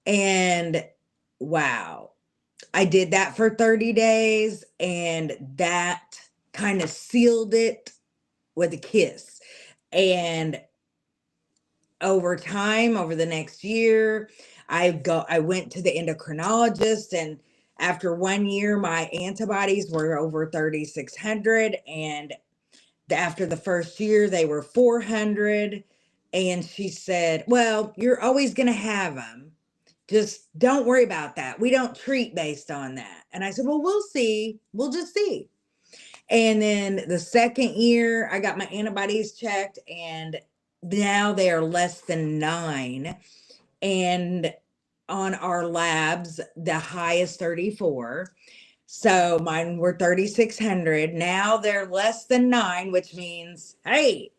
And wow, I did that for 30 days and that kind of sealed it with a kiss. And over time, over the next year, I went to the endocrinologist, and after 1 year, my antibodies were over 3,600. And after the first year, they were 400. And she said, well, you're always going to have them. Just don't worry about that. We don't treat based on that. And I said, well, we'll see. We'll just see. And then the second year, I got my antibodies checked and now they are less than 9. And on our labs, the high is 34. So mine were 3,600. Now they're less than 9, which means, hey,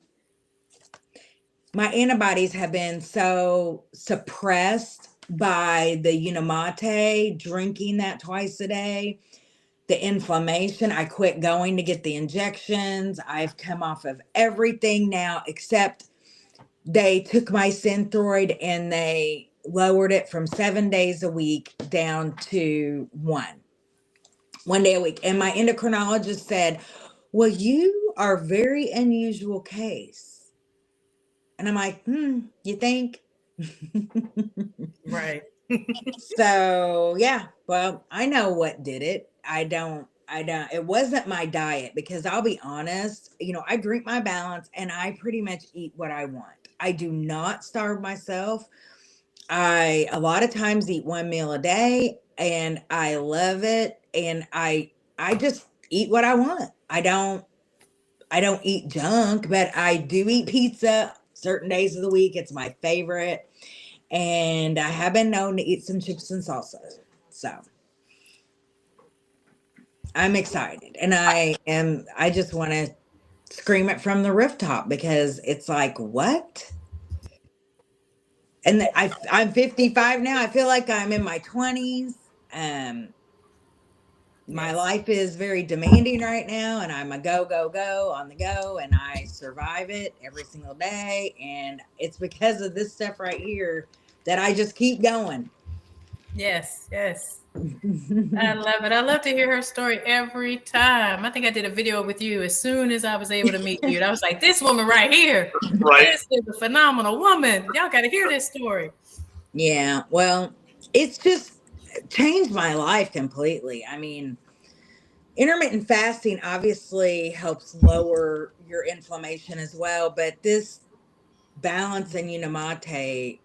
my antibodies have been so suppressed by the Unimate, drinking that twice a day, the inflammation. I quit going to get the injections. I've come off of everything now except they took my Synthroid and they lowered it from 7 days a week down to one day a week. And my endocrinologist said, well, you are a very unusual case. And I'm like, you think? Right. So yeah, well, I know what did it. It wasn't my diet, because I'll be honest, I drink my balance and I pretty much eat what I want. I do not starve myself. I a lot of times eat one meal a day and I love it. And I just eat what I want. I don't eat junk, but I do eat pizza certain days of the week. It's my favorite. And I have been known to eat some chips and salsa. So I'm excited. And I just want to scream it from the rooftop, because it's like, what? And I'm 55 now. I feel like I'm in my 20s. My Yes. life is very demanding right now, and I'm a go, go, go on the go, and I survive it every single day. And it's because of this stuff right here that I just keep going. Yes, yes. I love it. I love to hear her story every time. I think I did a video with you as soon as I was able to meet you. And I was like, this woman right here, Right. this is a phenomenal woman. Y'all got to hear this story. Yeah, well, it's just changed my life completely. I mean, intermittent fasting obviously helps lower your inflammation as well, but this balance and Unimate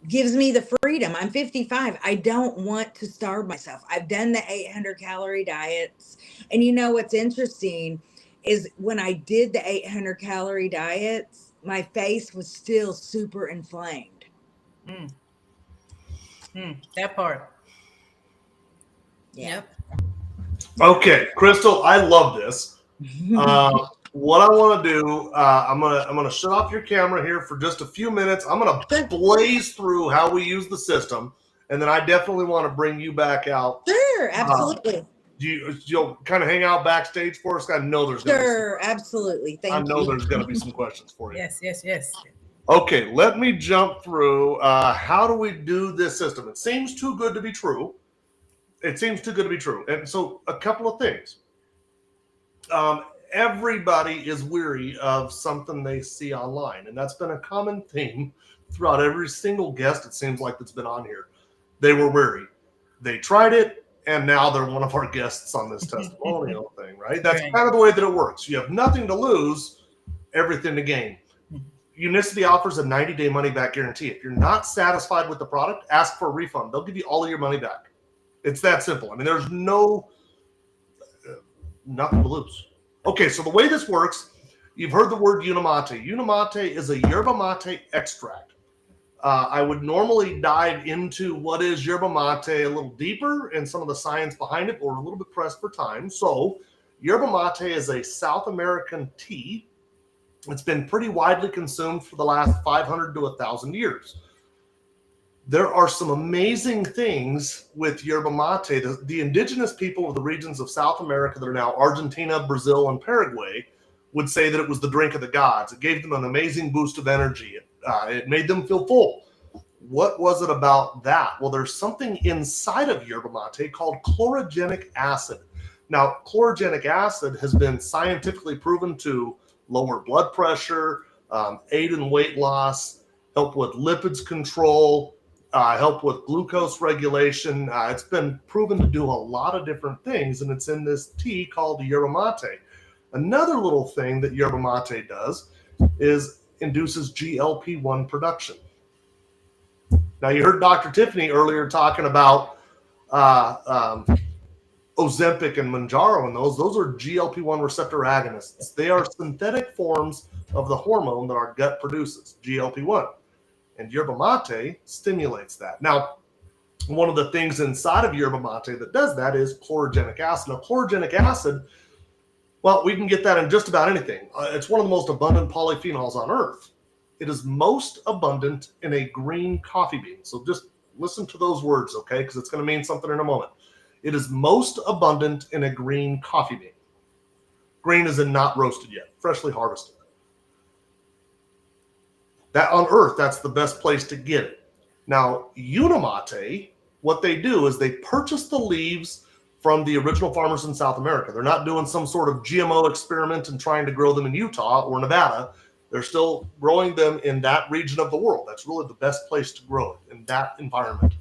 gives me the freedom. I'm 55. I don't want to starve myself. I've done the 800-calorie diets. And what's interesting is when I did the 800-calorie diets, my face was still super inflamed. That part. Yeah. Yep. Okay, Crystal, I love this. What I want to do, I'm gonna shut off your camera here for just a few minutes. I'm gonna blaze through how we use the system, and then I definitely want to bring you back out. Sure, absolutely. You'll kind of hang out backstage for us. I know there's gonna Sure, absolutely. I Thank know you. there's gonna be some questions for you. Yes, yes, yes. Okay, let me jump through. How do we do this system? It seems too good to be true. And so a couple of things. Everybody is weary of something they see online, and that's been a common theme throughout every single guest, it seems like, that's been on here. They were weary. They tried it, and now they're one of our guests on this testimonial thing, right? That's Right. kind of the way that it works. You have nothing to lose, everything to gain. Unicity offers a 90-day money-back guarantee. If you're not satisfied with the product, ask for a refund. They'll give you all of your money back. It's that simple. I mean, there's nothing to lose. Okay, so the way this works, you've heard the word Unimate. Unimate is a yerba mate extract. I would normally dive into what is yerba mate a little deeper and some of the science behind it, but we're a little bit pressed for time. So yerba mate is a South American tea. It's been pretty widely consumed for the last 500 to 1,000 years. There are some amazing things with yerba mate. The indigenous people of the regions of South America that are now Argentina, Brazil, and Paraguay would say that it was the drink of the gods. It gave them an amazing boost of energy. It made them feel full. What was it about that? Well, there's something inside of yerba mate called chlorogenic acid. Now, chlorogenic acid has been scientifically proven to lower blood pressure, aid in weight loss, help with lipids control, help with glucose regulation. It's been proven to do a lot of different things, and it's in this tea called yerba mate. Another little thing that yerba mate does is induces GLP-1 production. Now, you heard Dr. Tiffany earlier talking about Ozempic and Mounjaro and those are GLP-1 receptor agonists. They are synthetic forms of the hormone that our gut produces, GLP-1. And yerba mate stimulates that. Now, one of the things inside of yerba mate that does that is chlorogenic acid. Now, chlorogenic acid, well, we can get that in just about anything. It's one of the most abundant polyphenols on earth. It is most abundant in a green coffee bean. So just listen to those words, okay? Because it's going to mean something in a moment. It is most abundant in a green coffee bean. Green is in not roasted yet, freshly harvested. That on earth, that's the best place to get it. Now, Unimate, what they do is they purchase the leaves from the original farmers in South America. They're not doing some sort of GMO experiment and trying to grow them in Utah or Nevada. They're still growing them in that region of the world. That's really the best place to grow it, in that environment.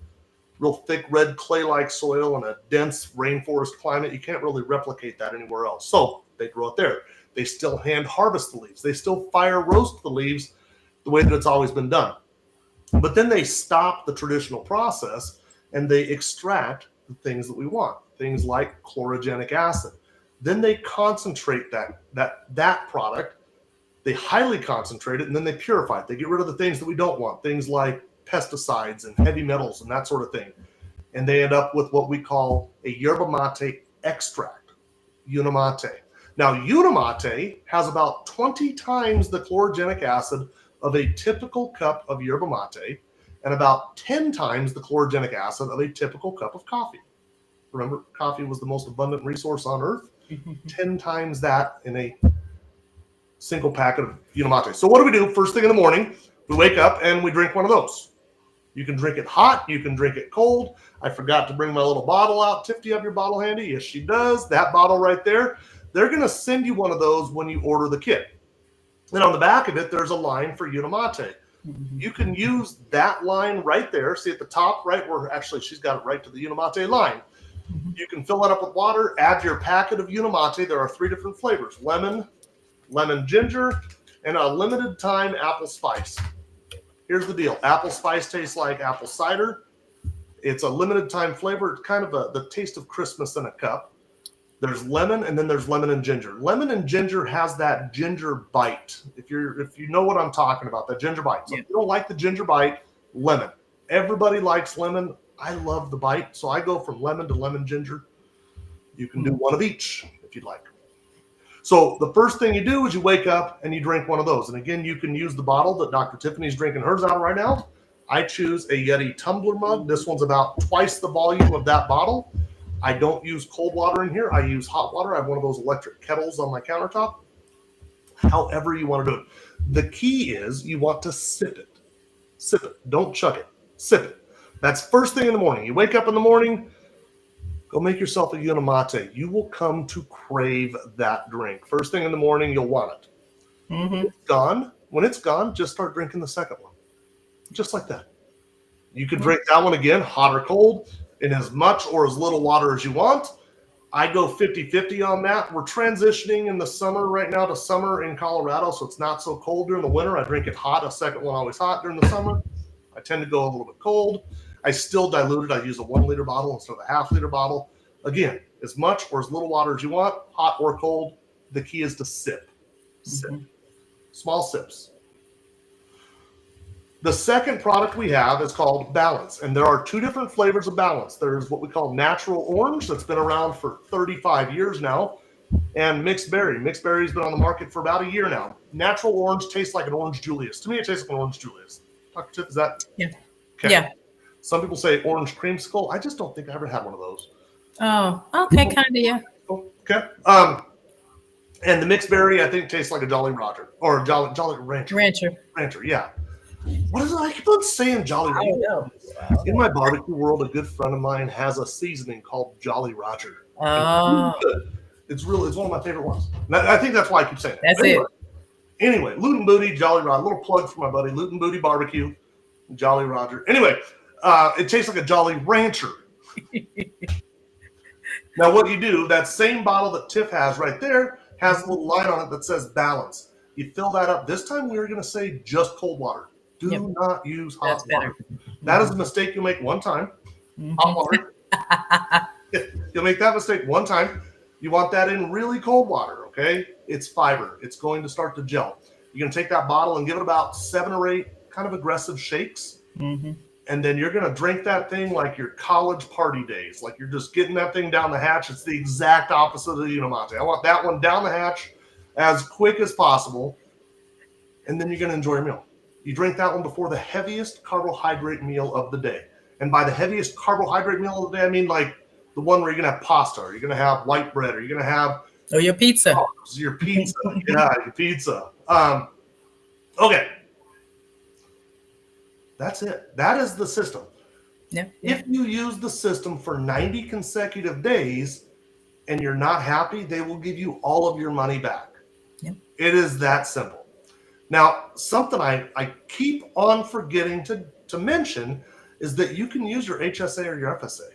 Real thick, red clay-like soil and a dense rainforest climate. You can't really replicate that anywhere else. So they grow it there. They still hand harvest the leaves. They still fire roast the leaves the way that it's always been done. But then they stop the traditional process and they extract the things that we want, things like chlorogenic acid. Then they concentrate that product. They highly concentrate it, and then they purify it. They get rid of the things that we don't want, things like pesticides and heavy metals and that sort of thing. And they end up with what we call a yerba mate extract, Unimate. Now, Unimate has about 20 times the chlorogenic acid of a typical cup of yerba mate and about 10 times the chlorogenic acid of a typical cup of coffee. Remember, coffee was the most abundant resource on earth. 10 times that in a single packet of Unimate. So what do? First thing in the morning, we wake up and we drink one of those. You can drink it hot. You can drink it cold. I forgot to bring my little bottle out. Tiff, do you have your bottle handy? Yes, she does. That bottle right there. They're going to send you one of those when you order the kit. And on the back of it, there's a line for Unimate. You can use that line right there. See at the top, right where actually she's got it right to the Unimate line. You can fill that up with water, add your packet of Unimate. There are 3 different flavors: lemon, lemon ginger, and a limited time apple spice. Here's the deal. Apple spice tastes like apple cider. It's a limited time flavor. It's kind of the taste of Christmas in a cup. There's lemon, and then there's lemon and ginger. Lemon and ginger has that ginger bite. If you know what I'm talking about, that ginger bite. So if you don't like the ginger bite, lemon. Everybody likes lemon. I love the bite, so I go from lemon to lemon ginger. You can do one of each if you'd like. So the first thing you do is you wake up and you drink one of those. And again, you can use the bottle that Dr. Tiffany's drinking hers out of right now. I choose a Yeti tumbler mug. This one's about twice the volume of that bottle. I don't use cold water in here. I use hot water. I have one of those electric kettles on my countertop. However you want to do it. The key is you want to sip it. Sip it. Don't chug it. Sip it. That's first thing in the morning. You wake up in the morning, go make yourself a Unimate. You will come to crave that drink. First thing in the morning, you'll want it. When it's gone. When it's gone, just start drinking the second one. Just like that. You can drink that one again, hot or cold, in as much or as little water as you want. I go 50-50 on that. We're transitioning in the summer right now to summer in Colorado, so it's not so cold during the winter. I drink it hot, a second one always hot during the summer. I tend to go a little bit cold. I still dilute it. I use a 1 liter bottle instead of a half liter bottle. Again, as much or as little water as you want, hot or cold. The key is to sip. Sip. Small sips. The second product we have is called Balance, and there are 2 different flavors of Balance. There's what we call natural orange that's been around for 35 years now, and mixed berry. Mixed berry's been on the market for about a year now. Natural orange tastes like an orange Julius. To me, it tastes like an orange Julius. Dr. Tiff, is that? Yeah. Okay. Yeah. Some people say orange creamsicle. I just don't think I ever had one of those. Oh, okay, kind of, yeah. Okay. And the mixed berry, I think, tastes like a Jolly Roger or Jolly Rancher. Rancher, yeah. What is it? I keep on saying Jolly Roger. I don't know. In my barbecue world, a good friend of mine has a seasoning called Jolly Roger. Oh. It's one of my favorite ones. And I think that's why I keep saying it. That's it. Anyway, Loot and Booty, Jolly Roger. A little plug for my buddy, Loot and Booty Barbecue, Jolly Roger. Anyway, it tastes like a Jolly Rancher. Now, what you do, that same bottle that Tiff has right there has a little line on it that says Balance. You fill that up. This time we were going to say just cold water. Do not use hot water. That is a mistake you'll make one time. Hot water. You'll make that mistake one time. You want that in really cold water, okay? It's fiber. It's going to start to gel. You're going to take that bottle and give it about 7 or 8 kind of aggressive shakes. Hmm. And then you're going to drink that thing like your college party days. Like you're just getting that thing down the hatch. It's the exact opposite of the Unimate. I want that one down the hatch as quick as possible. And then you're going to enjoy your meal. You drink that one before the heaviest carbohydrate meal of the day. And by the heaviest carbohydrate meal of the day, I mean like the one where you're going to have pasta, or you're going to have white bread, or you're going to have Or your pizza. your pizza. Yeah, your pizza. Okay. That's it. That is the system. Yeah. If you use the system for 90 consecutive days and you're not happy, they will give you all of your money back. Yeah. It is that simple. Now, something I keep on forgetting to mention is that you can use your HSA or your FSA.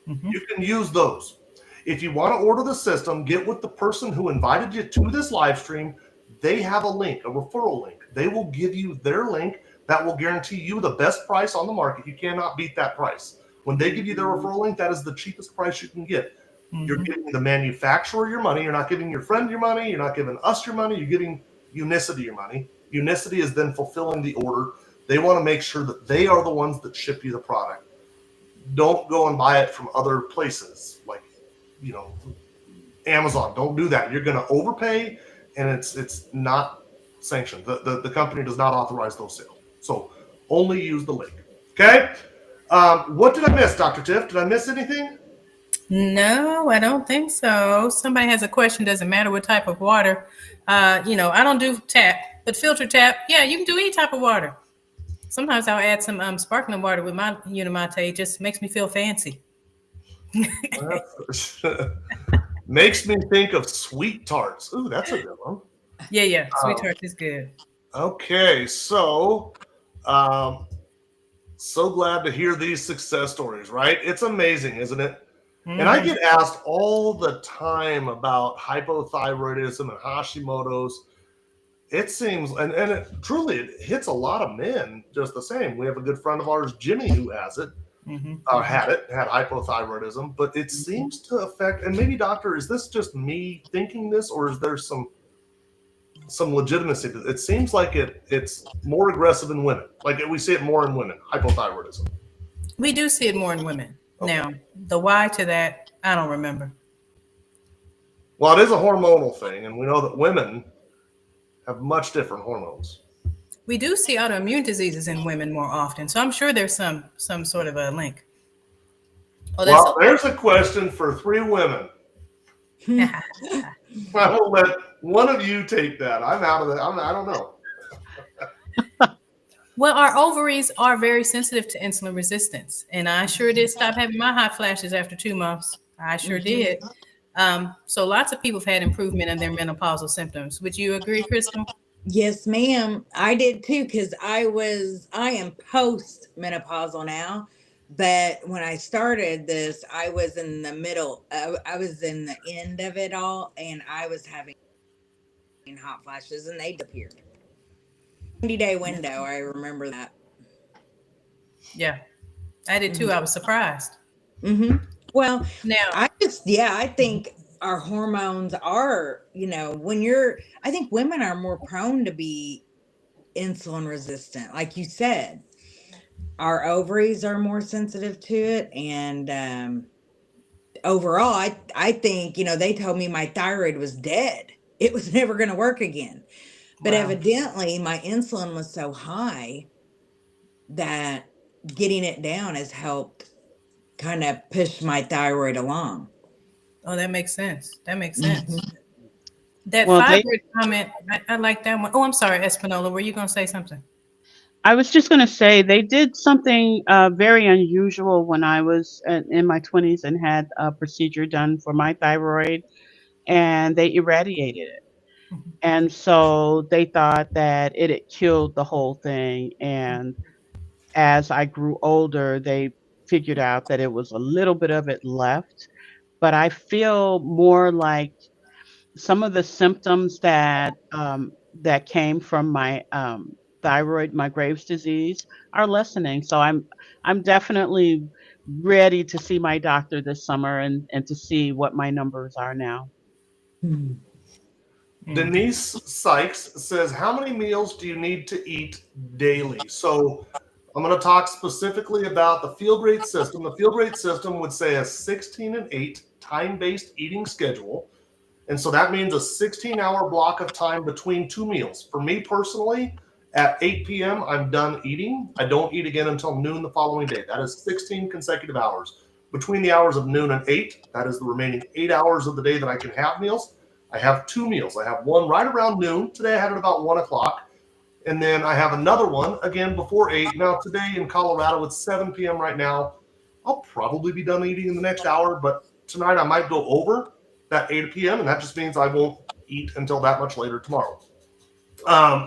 Hmm. You can use those. If you want to order the system, get with the person who invited you to this live stream. They have a link, a referral link. They will give you their link that will guarantee you the best price on the market. You cannot beat that price. When they give you their referral link, that is the cheapest price you can get. You're giving the manufacturer your money. You're not giving your friend your money. You're not giving us your money. You're giving Unicity your money. Unicity is then fulfilling the order. They want to make sure that they are the ones that ship you the product. Don't go and buy it from other places like, Amazon. Don't do that. You're going to overpay, and it's not sanctioned. The company does not authorize those sales. So only use the link. Okay. What did I miss, Dr. Tiff? Did I miss anything? No, I don't think so. Somebody has a question. Doesn't matter what type of water. I don't do tap, but filter tap. Yeah, you can do any type of water. Sometimes I'll add some sparkling water with my Unimate. It just makes me feel fancy. Makes me think of sweet tarts. Ooh, that's a good one. Yeah. Sweet tart is good. Okay, so so glad to hear these success stories, right? It's amazing, isn't it? And I get asked all the time about hypothyroidism and Hashimoto's. It seems, and it truly it hits a lot of men just the same. We have a good friend of ours, Jimmy, who has it, had hypothyroidism, but it seems to affect, and maybe doctor, is this just me thinking this, or is there some legitimacy to it? It seems like it's more aggressive in women. Like we see it more in women, hypothyroidism. We do see it more in women. Okay. Now, the why to that, I don't remember. Well, it is a hormonal thing, and we know that women have much different hormones. We do see autoimmune diseases in women more often, so I'm sure there's some sort of a link. Oh, Well, there's a question for 3 women. I will let one of you take that. I'm out of that. I don't know. Well, our ovaries are very sensitive to insulin resistance, and I sure did stop having my hot flashes after 2 months. I sure did. So lots of people have had improvement in their menopausal symptoms. Would you agree, Crystal? Yes, ma'am. I did too, because I am post menopausal now. But when I started this, I was in the middle. I was in the end of it all, and I was having hot flashes, and they disappeared. 90-day window. I remember that. Yeah, I did too. I was surprised. Well, Now, I think our hormones are, I think women are more prone to be insulin resistant. Like you said, our ovaries are more sensitive to it. And overall, I think, they told me my thyroid was dead. It was never going to work again. But wow. evidently my insulin was so high that getting it down has helped kind of push my thyroid along. Oh, that makes sense. That makes sense. That Well, fibroid comment, I like that one. Oh, I'm sorry, Espinola. Were you going to say something? I was just going to say they did something very unusual when I was in my 20s and had a procedure done for my thyroid, and they irradiated it. And so they thought that it had killed the whole thing. And as I grew older, they figured out that it was a little bit of it left. But I feel more like some of the symptoms that came from my thyroid, my Graves' disease, are lessening. So I'm definitely ready to see my doctor this summer and to see what my numbers are now. Hmm. Denise Sykes says, how many meals do you need to eat daily? So I'm going to talk specifically about the field rate system. The field rate system would say a 16 and 8 time based eating schedule. And so that means a 16-hour block of time between two meals. For me personally, at 8 p.m., I'm done eating. I don't eat again until noon the following day. That is 16 consecutive hours. Between the hours of noon and 8, that is the remaining 8 hours of the day that I can have meals. I have two meals. I have one right around noon. Today I had it about 1 o'clock. And then I have another one again before 8. Now, today in Colorado, it's 7 p.m. right now. I'll probably be done eating in the next hour, but tonight I might go over that 8 p.m., and that just means I won't eat until that much later tomorrow.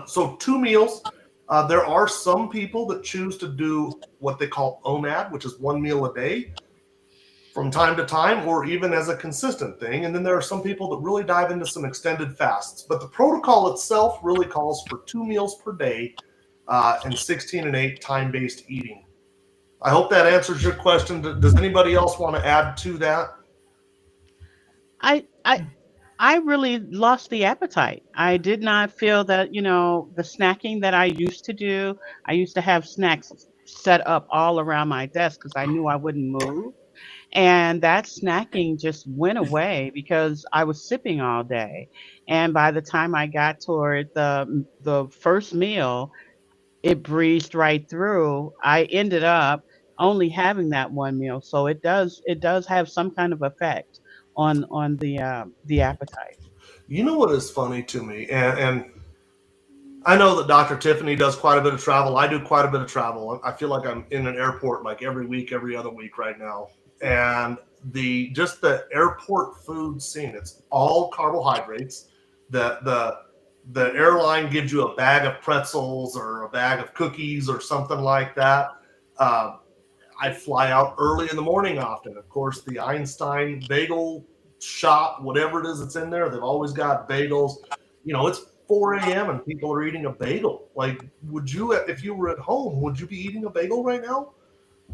So, two meals. There are some people that choose to do what they call OMAD, which is one meal a day from time to time, or even as a consistent thing. And then there are some people that really dive into some extended fasts. But the protocol itself really calls for two meals per day and 16 and 8 time based eating. I hope that answers your question. Does anybody else want to add to that? I I I really lost the appetite. I did not feel that, the snacking that I used to do. I used to have snacks set up all around my desk because I knew I wouldn't move. And that snacking just went away because I was sipping all day. And by the time I got toward the first meal, it breezed right through. I ended up only having that one meal. So it does have some kind of effect on the appetite. You know what is funny to me, and I know that Dr. Tiffany does quite a bit of travel. I do quite a bit of travel. I feel like I'm in an airport like every week, every other week right now. And the airport food scene, it's all carbohydrates. The airline gives you a bag of pretzels or a bag of cookies or something like that. Uh, I fly out early in the morning often. Of course, the Einstein bagel shop, whatever it is that's in there, they've always got bagels. It's 4 a.m. and people are eating a bagel. Like, would you, if you were at home, would you be eating a bagel right now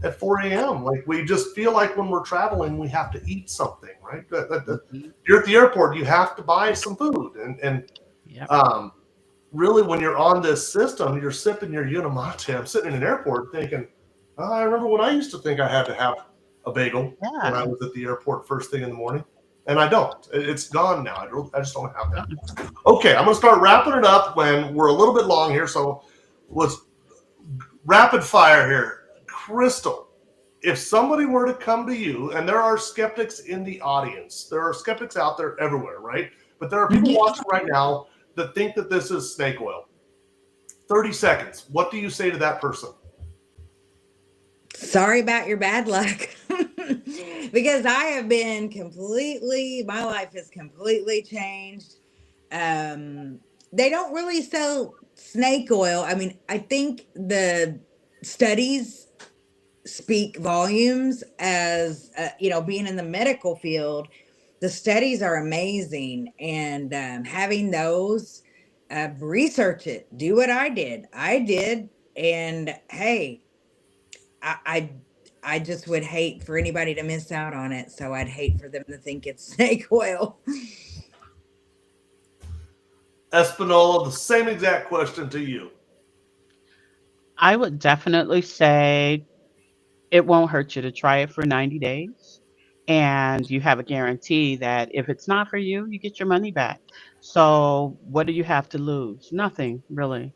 at 4 a.m.? Like, we just feel like when we're traveling, we have to eat something, right? Hmm. You're at the airport, you have to buy some food. And Yep. um, really, when you're on this system, you're sipping your Unamate. I'm sitting in an airport thinking, I remember when I used to think I had to have a bagel when I Yeah. was at the airport first thing in the morning, and I don't. It's gone now. I just don't have that. Okay, I'm going to start wrapping it up when we're a little bit long here. So let's rapid fire here. Crystal, if somebody were to come to you, and there are skeptics in the audience, there are skeptics out there everywhere, right? But there are people watching right now that think that this is snake oil. 30 seconds. What do you say to that person? Sorry about your bad luck. Because I have been my life has completely changed. Um, they don't really sell snake oil. I mean, I think the studies speak volumes as, being in the medical field. The studies are amazing. And having those, research it, do what I did. And hey, I, I I just would hate for anybody to miss out on it. So I'd hate for them to think it's snake oil. Espinola, the same exact question to you. I would definitely say it won't hurt you to try it for 90 days. And you have a guarantee that if it's not for you, you get your money back. So what do you have to lose? Nothing, really.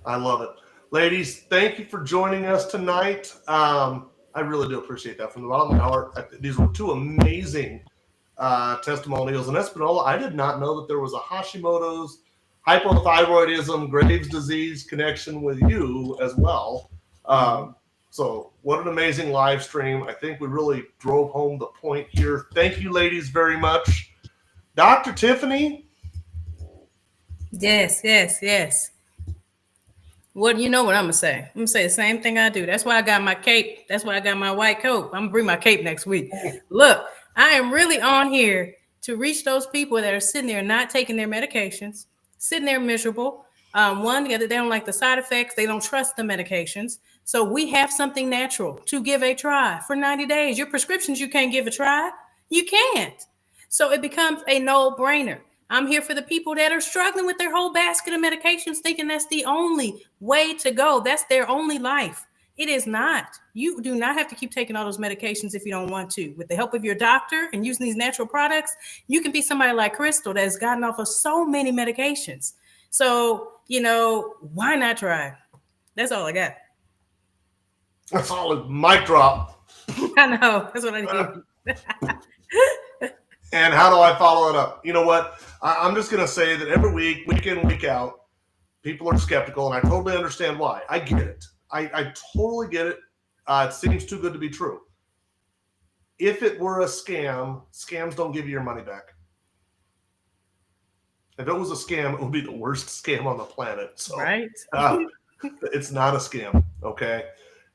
I love it. Ladies, thank you for joining us tonight. I really do appreciate that from the bottom of my heart. These were two amazing testimonials. And Espinola, I did not know that there was a Hashimoto's hypothyroidism, Graves' disease connection with you as well. Mhm. So, what an amazing live stream. I think we really drove home the point here. Thank you, ladies, very much. Dr. Tiffany, Yes, yes, yes. What you know what I'm gonna say? I'm gonna say the same thing I do. That's why I got my cape. That's why I got my white coat. I'm gonna bring my cape next week. Look, I am really on here to reach those people that are sitting there not taking their medications, sitting there miserable. One, they don't like the side effects. They don't trust the medications. So we have something natural to give a try for 90 days. Your prescriptions, you can't give a try. You can't. So it becomes a no-brainer. I'm here for the people that are struggling with their whole basket of medications, thinking that's the only way to go. That's their only life. It is not. You do not have to keep taking all those medications if you don't want to. With the help of your doctor and using these natural products, you can be somebody like Crystal that has gotten off of so many medications. So, why not try? That's all I got. That's all. Mic drop. I know. That's what I need. And how do I follow it up? You know what? I'm just going to say that every week, week in, week out, people are skeptical, and I totally understand why. I get it. I totally get it. It seems too good to be true. If it were a scam, scams don't give you your money back. If it was a scam, it would be the worst scam on the planet. So, right? It's not a scam, okay?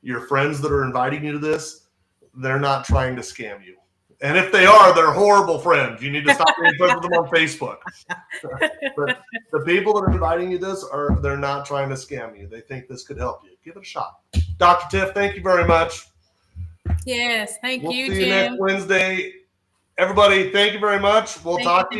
Your friends that are inviting you to this, they're not trying to scam you. And if they are, they're horrible friends. You need to stop being friends with them on Facebook. But the people that are inviting you this they're not trying to scam you. They think this could help you. Give it a shot. Dr. Tiff, thank you very much. Yes, thank We'll you, see Jim. you next Wednesday. Everybody, thank you very much. We'll talk to you.